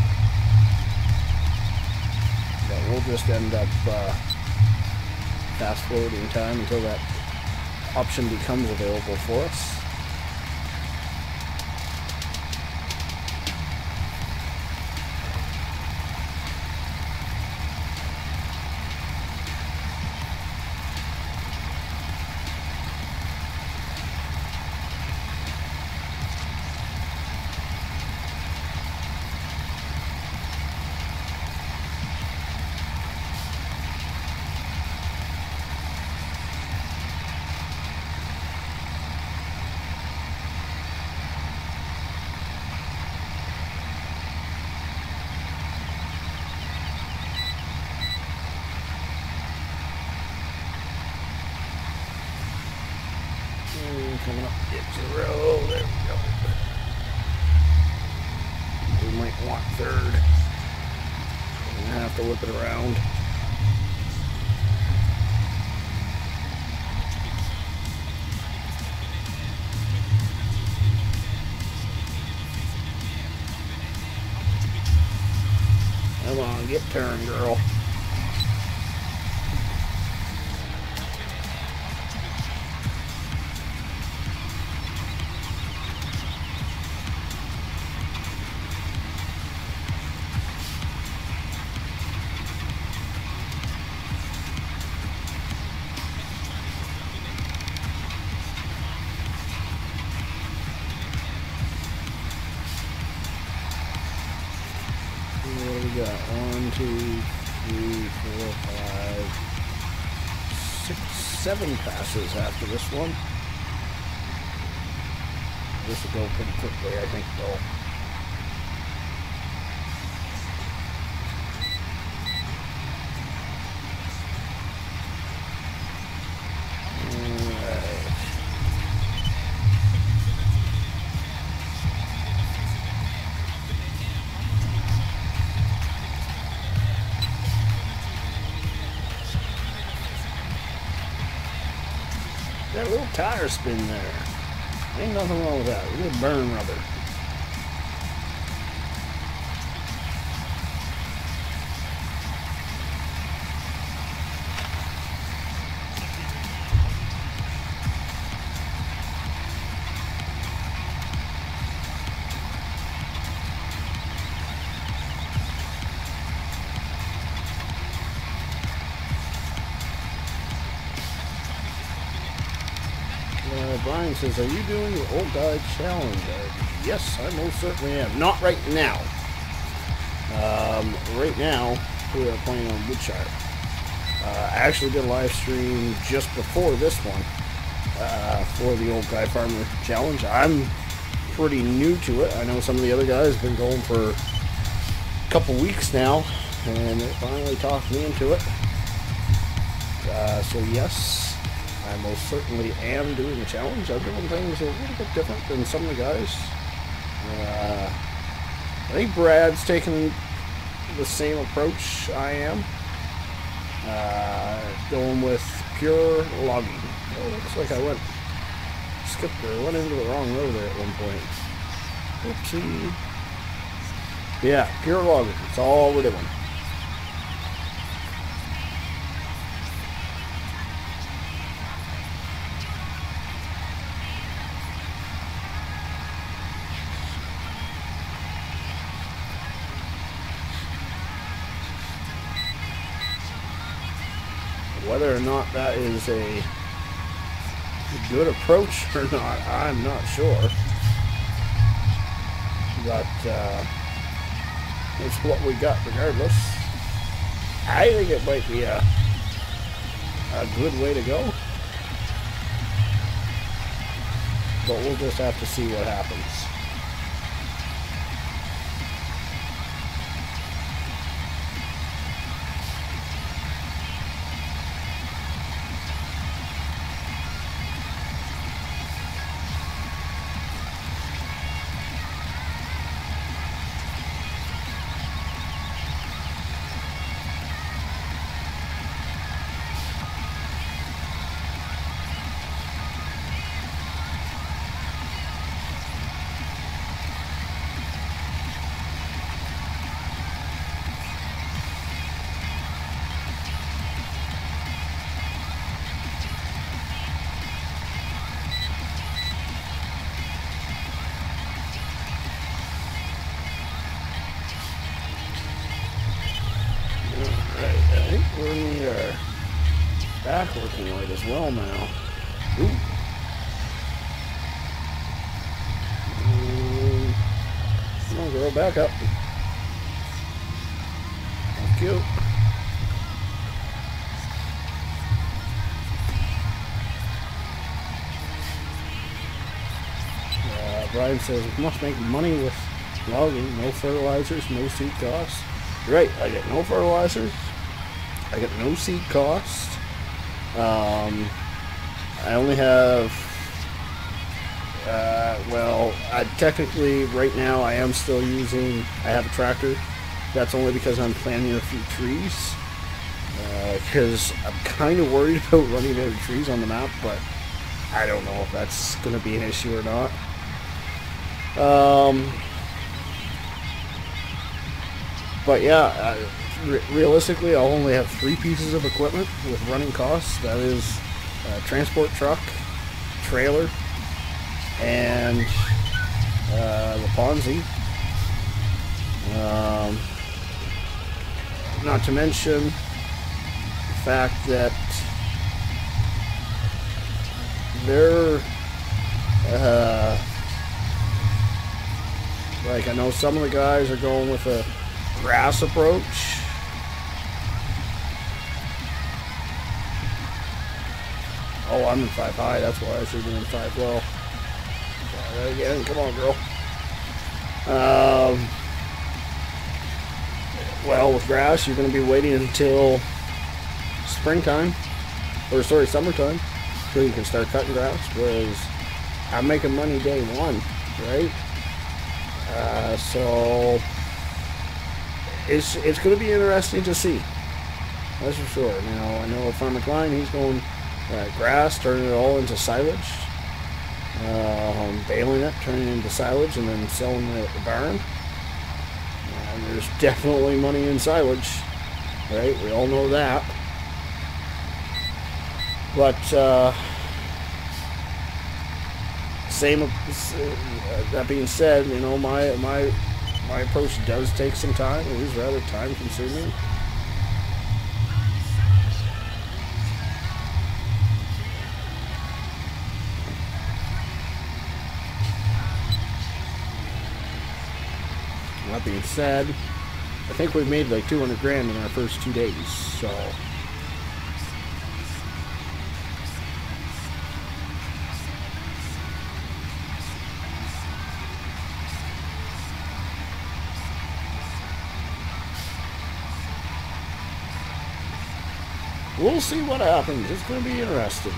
But we'll just end up fast forwarding time until that option becomes available for us. Coming up into the row, there we go. We might want third. We're gonna have to whip it around. Come on, get turned, girl. What do we got? 1, 2, 3, 4, 5, 6, 7 passes after this one. This will go pretty quickly, I think, though. Got a little tire spin there. Ain't nothing wrong with that. A little burn rubber. Brian says, are you doing your old guy challenge? Yes, I most certainly am. Not right now. Right now, we are playing on Woodshire. I actually did a live stream just before this one for the old guy farmer challenge. I'm pretty new to it. I know some of the other guys have been going for a couple weeks now, and they finally talked me into it. So yes, I most certainly am doing the challenge. I'm doing things a little bit different than some of the guys. I think Brad's taking the same approach I am. Going with pure logging. Oh, looks like I went into the wrong row there at one point. Oopsie. Yeah, pure logging. That's all we're doing. Whether or not that is a good approach or not, I'm not sure. But it's what we got regardless. I think it might be a good way to go. But we'll just have to see what happens. We're in our back working light as well now. Ooh. Come on, girl, back up. Thank you. Brian says, we must make money with logging. No fertilizers, no seed costs. You're right, I get no fertilizer. I get no seed cost. I only have, well, technically right now I am still using, I have a tractor. That's only because I'm planting a few trees. Because I'm kind of worried about running out of trees on the map, but I don't know if that's going to be an issue or not. But yeah, realistically, I'll only have 3 pieces of equipment with running costs. That is a transport truck, trailer, and the Ponzi. Not to mention the fact that they're like, I know some of the guys are going with a grass approach. Oh, I'm in 5 high, that's why I should be in 5 low. Try that again, come on, girl. Well, with grass, you're going to be waiting until springtime, or sorry, summertime, so you can start cutting grass, whereas I'm making money day one, right? So it's going to be interesting to see. That's for sure. Now, I know Farmer Klein, he's going grass, turning it all into silage, baling it, turning it into silage, and then selling it at the barn. And there's definitely money in silage, right? We all know that. But that being said, you know, my approach does take some time. It is rather time consuming. That being said, I think we've made like 200 grand in our first 2 days, so. We'll see what happens. It's going to be interesting.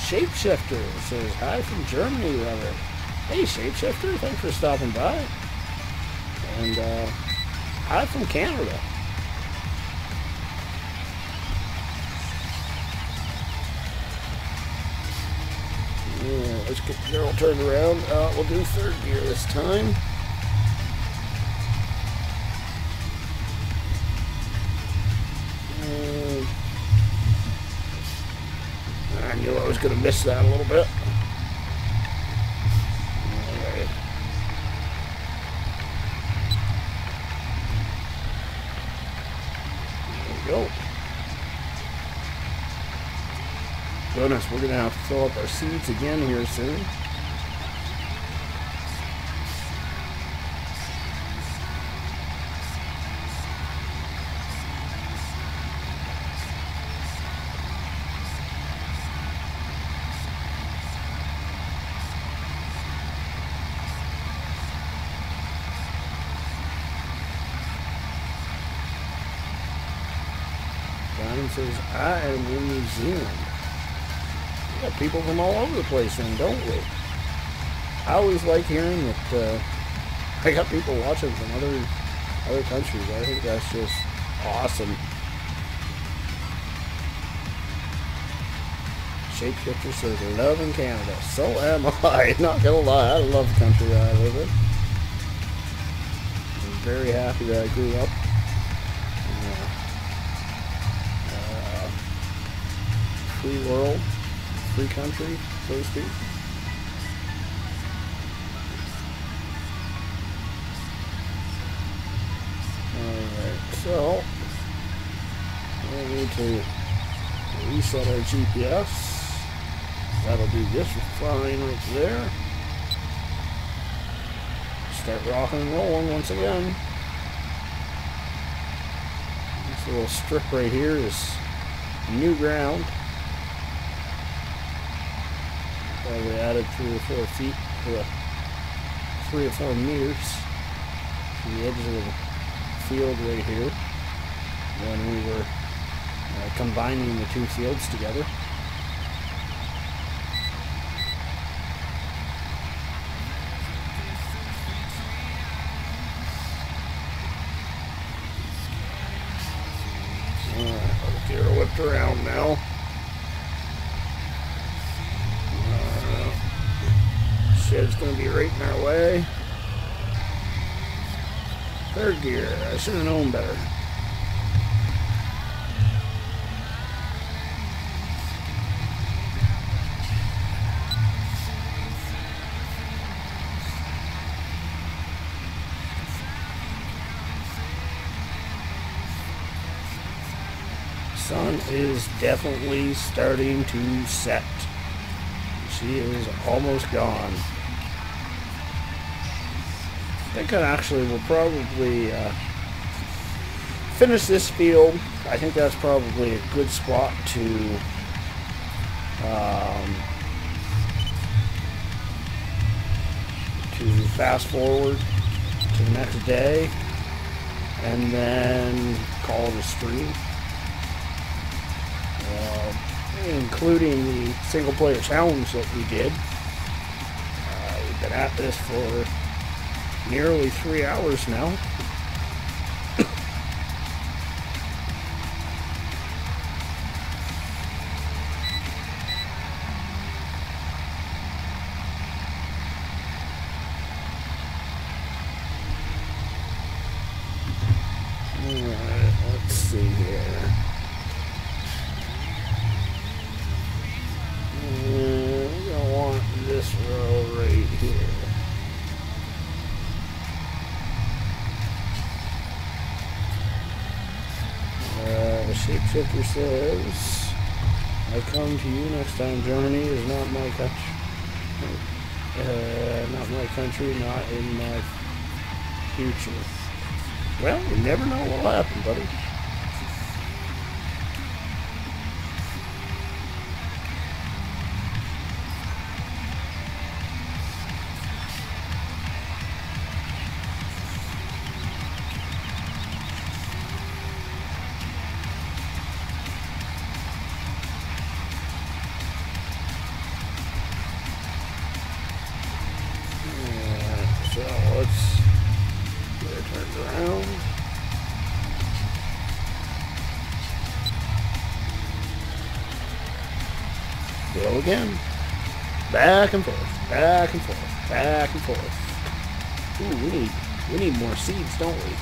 Shapeshifter says, hi from Germany, brother. Hey, Shapeshifter, thanks for stopping by. And, hi from Canada. Yeah, let's get the girl turned around. We'll do third gear this time. I knew I was going to miss that a little bit. Alright. There we go. Goodness, we're going to have to fill up our seeds again here soon. Says, I am in New Zealand. We got people from all over the place then, don't we? I always like hearing that I got people watching from other countries. I think that's just awesome. Shapeshifter says, love in Canada. So am I. Not gonna lie, I love the country that I live in. I'm very happy that I grew up. Free world, free country, so to speak. Alright, so we need to reset our GPS. That'll do just fine right there. Start rocking and rolling once again. This little strip right here is new ground. We added 3 or 4 feet to 3 or 4 meters to the edge of the field right here when we were combining the 2 fields together. Let's get her whipped around now. Shed's going to be right in our way. Third gear. I should have known better. Sun is definitely starting to set. She is almost gone. I think I actually will probably finish this field. I think that's probably a good spot to fast forward to the next day and then call it a stream. Including the single player challenge that we did. We've been at this for nearly 3 hours now. Alright, let's see here. We're gonna want this row right here. The shapeshifter says, I come to you next time. Germany is not my country. Not my country, not in my future. Well, you never know what'll happen, buddy. So let's get it turned around. Go again. Back and forth, back and forth, back and forth. Ooh, we need more seeds, don't we?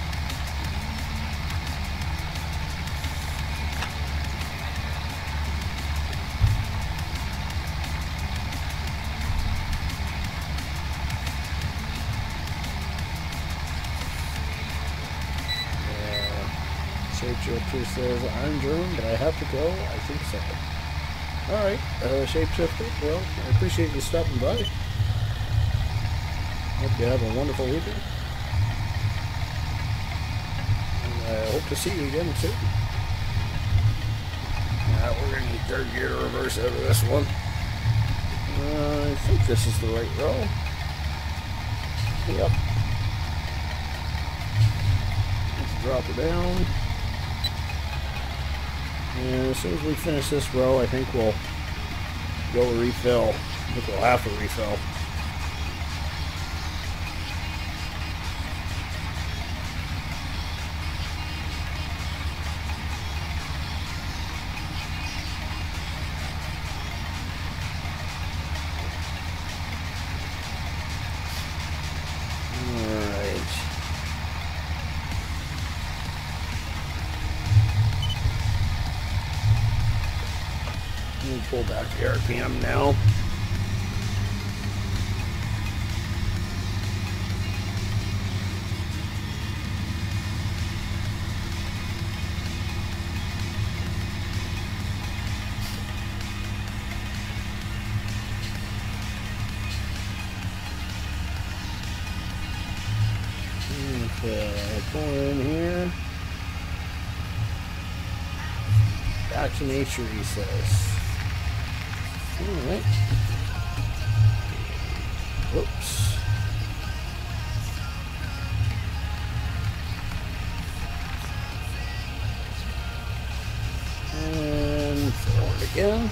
Shapeshifter says, I'm German, but I have to go. I think so. Alright, Shapeshifter, well, I appreciate you stopping by. Hope you have a wonderful weekend. And I hope to see you again soon. We're going to need third gear reverse out of this one. I think this is the right row. Yep. Let's drop her down. And as soon as we finish this row, I think we'll go refill. I think we'll have to refill. Pull back the RPM now. Okay, pull in here. Back to nature, he says. Alright. Whoops. And forward again.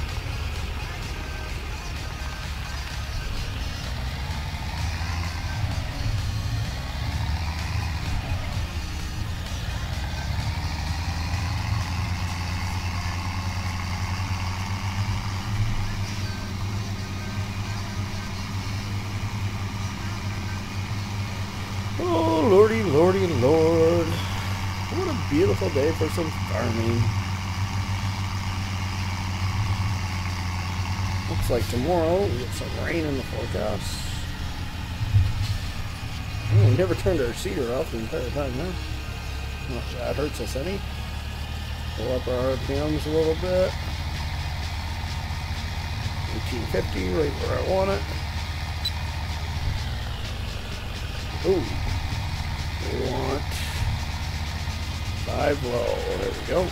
Oh, lordy, lordy, lord. What a beautiful day for some farming. Looks like tomorrow we get some rain in the forecast. Oh, we never turned our seeder off the entire time now. Not that hurts us any. Pull up our RPMs a little bit. 1850, right where I want it. Ooh. We want 5 low. There we go.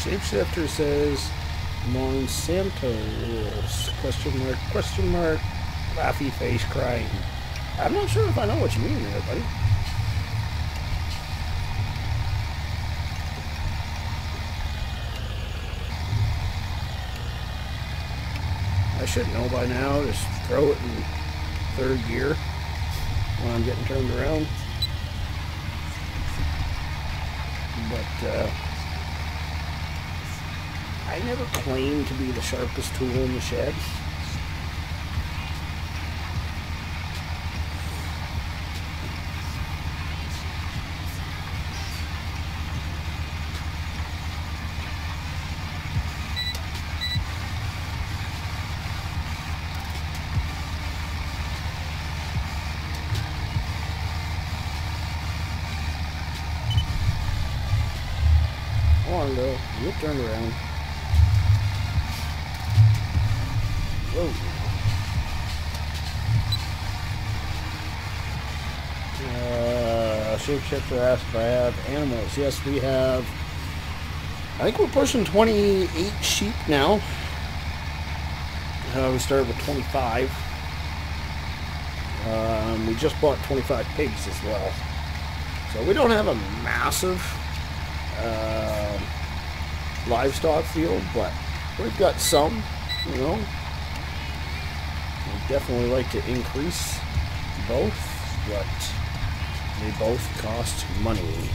Shapeshifter says Monsanto rules. Question mark, laughy face crying. I'm not sure if I know what you mean there, buddy. I should know by now. Just throw it in third gear when I'm getting turned around. But I never claimed to be the sharpest tool in the shed. On though, you'll turn around. Whoa. Shapeshifter asked if I have animals. Yes, we have. I think we're pushing 28 sheep now. We started with 25. We just bought 25 pigs as well. So we don't have a massive livestock field, but we've got some, you know. We'd definitely like to increase both, but they both cost money.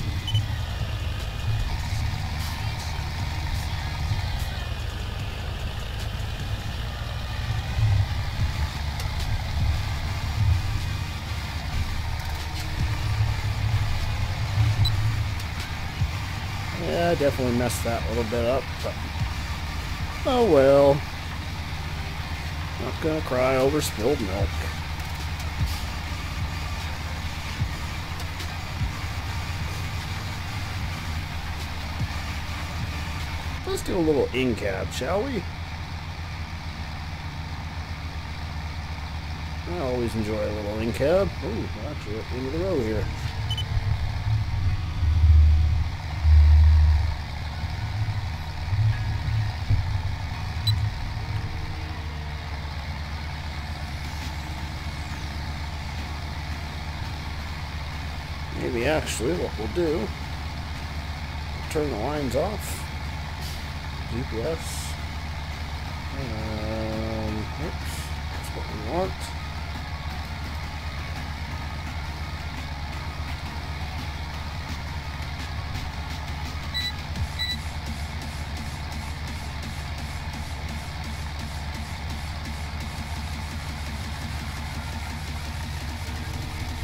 Yeah, I definitely messed that little bit up, but oh well. Not gonna cry over spilled milk. Let's do a little in-cab, shall we? I always enjoy a little in-cab. Ooh, actually, at the end of the road here. Maybe actually what we'll do, we'll turn the lines off. GPS. Oops, that's what we want.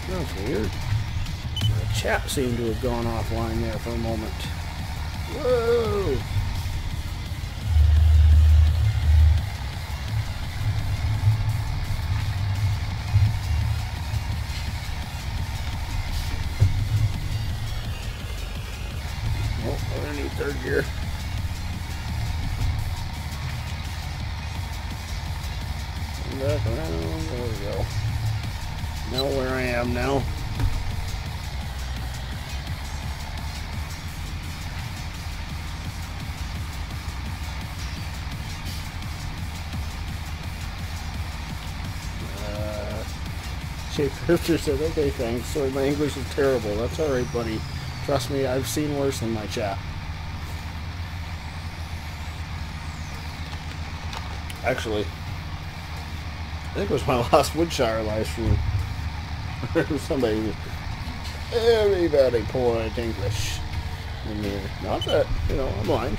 That's weird. The chat seemed to have gone offline there for a moment. Whoa! Oh, we're gonna need third gear. Come back around. There we go. Know where I am now. Shapeshifter said, okay, thanks. Sorry, my English is terrible. That's alright, buddy. Trust me, I've seen worse in my chat. Actually, I think it was my last Woodshire live stream. Somebody was very, very poor at English. Not that, you know, I'm blind.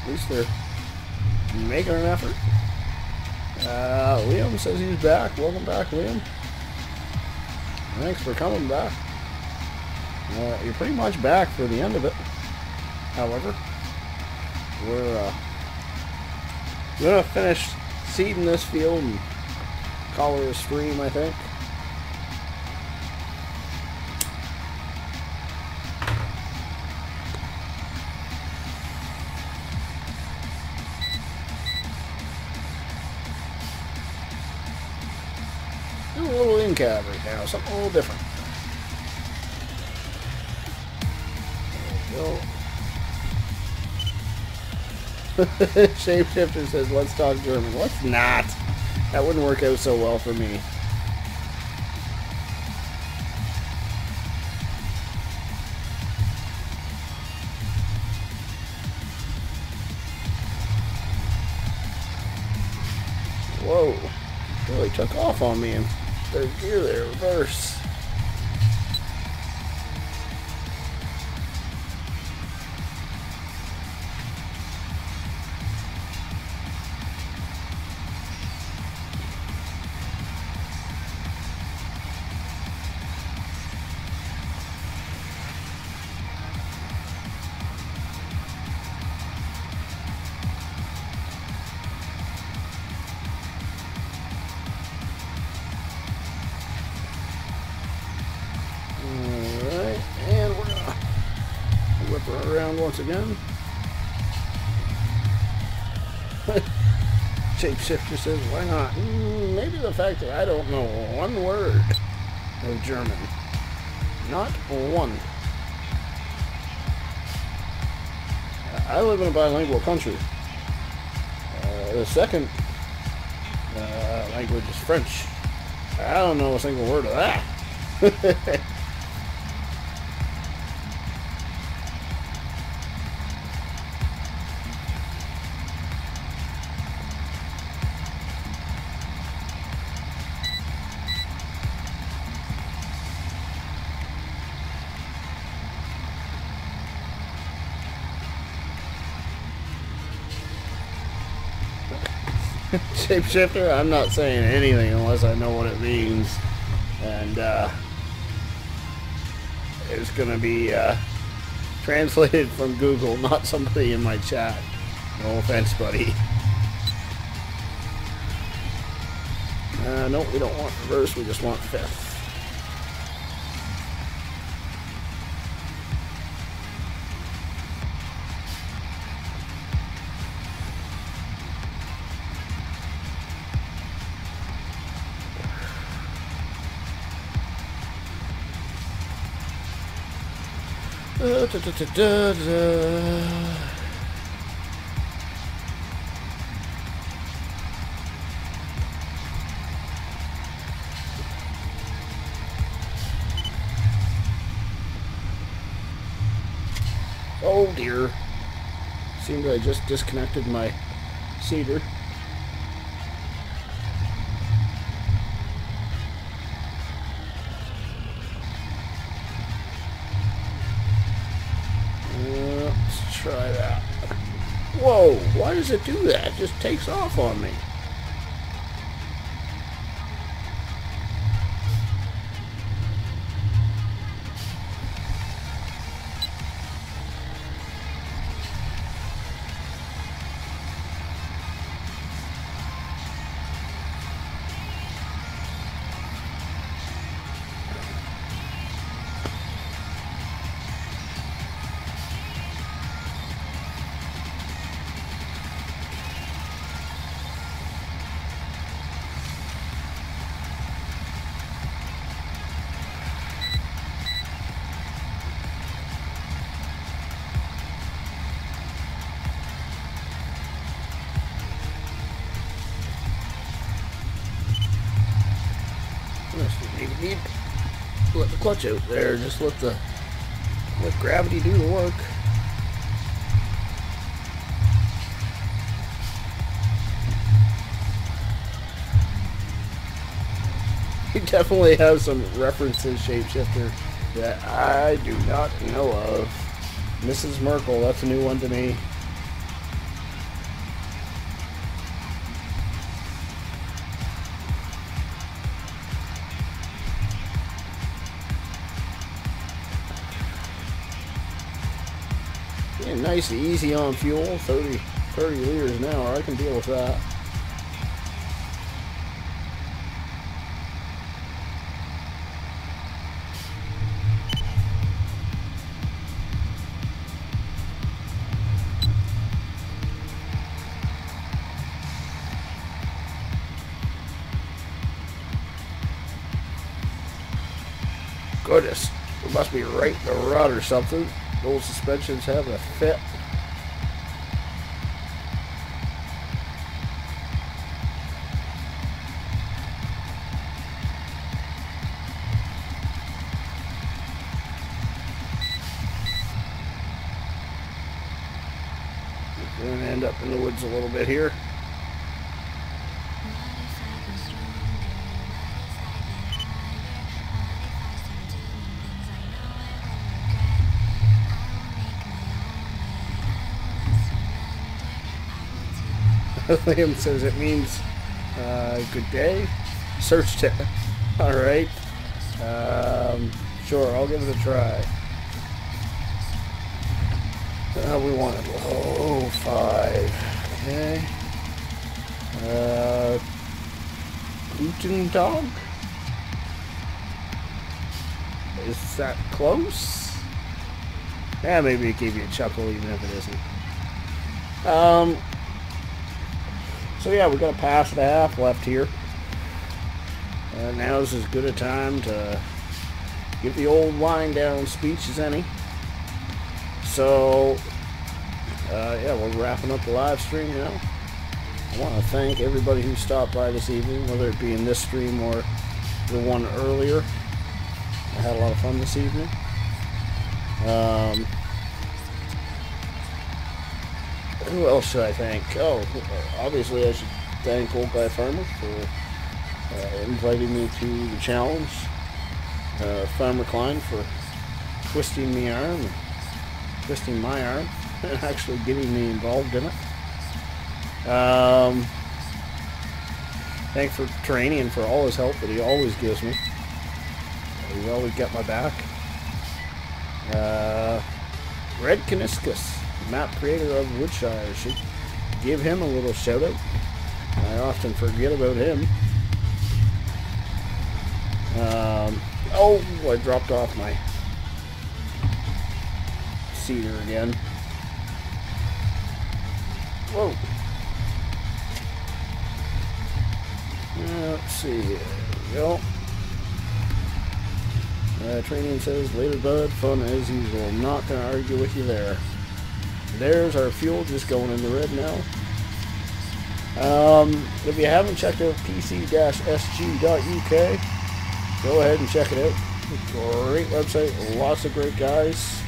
At least they're making an effort. Liam says he's back. Welcome back, Liam. Thanks for coming back. You're pretty much back for the end of it. However, we're gonna finish seeding this field and call it a stream, I think. Do a little in-cab right now, something a little different. There we go. Shapeshifter says, let's talk German. Let's not. That wouldn't work out so well for me. Whoa. Really took off on me in third gear there. Reverse. Around once again. Shapeshifter says, why not? Maybe the fact that I don't know one word of German. Not one. I live in a bilingual country. The second language is French. I don't know a single word of that. Shapeshifter, I'm not saying anything unless I know what it means. And it's going to be translated from Google, not somebody in my chat. No offense, buddy. No, we don't want reverse, we just want fifth. Oh dear. Seemed I just disconnected my seeder. Let's try that. Whoa, why does it do that? It just takes off on me. Need to let the clutch out there, just let gravity do the work. You definitely have some references, Shapeshifter, that I do not know of. Mrs. Merkel, that's a new one to me. Nice, easy on fuel, 30 liters an hour. I can deal with that. Goodness, we must be right in the rut or something. Those suspensions having a fit. end up in the woods a little bit here. Liam says it means good day. Search tip. Alright. Sure, I'll give it a try. We want it low 5. Okay. Puttin dog? Is that close? Yeah, maybe it gave you a chuckle even if it isn't. So yeah, we got a pass and a half left here. Now's as good a time to give the old wind down speech as any. So yeah, we're wrapping up the live stream now. I want to thank everybody who stopped by this evening, whether it be in this stream or the one earlier. I had a lot of fun this evening. Who else should I thank? Oh, obviously I should thank Old Guy Farmer for inviting me to the challenge. Farmer Klein for twisting my arm, and actually getting me involved in it. Thanks for training and for all his help that he always gives me. He's always got my back. Red Caniscus, map creator of Woodshire, should give him a little shout out. I often forget about him. Oh, I dropped off my cedar again. Whoa. Let's see here. There we go. Training says, later bud, fun as usual. I'm not going to argue with you there. There's our fuel just going in the red now. If you haven't checked out pc-sg.uk, go ahead and check it out. Great website, lots of great guys.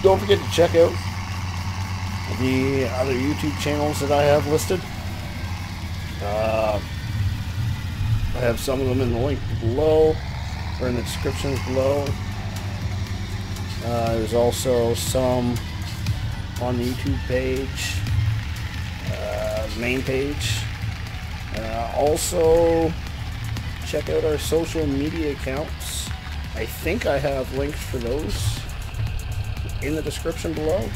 Don't forget to check out the other YouTube channels that I have listed. I have some of them in the link below, or in the descriptions below. There's also some on the YouTube page, main page. Also, check out our social media accounts. I think I have links for those in the description below.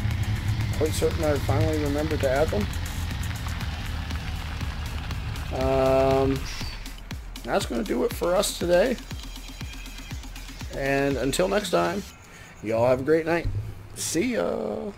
Quite certain I finally remembered to add them. That's going to do it for us today. And until next time, y'all have a great night. See ya.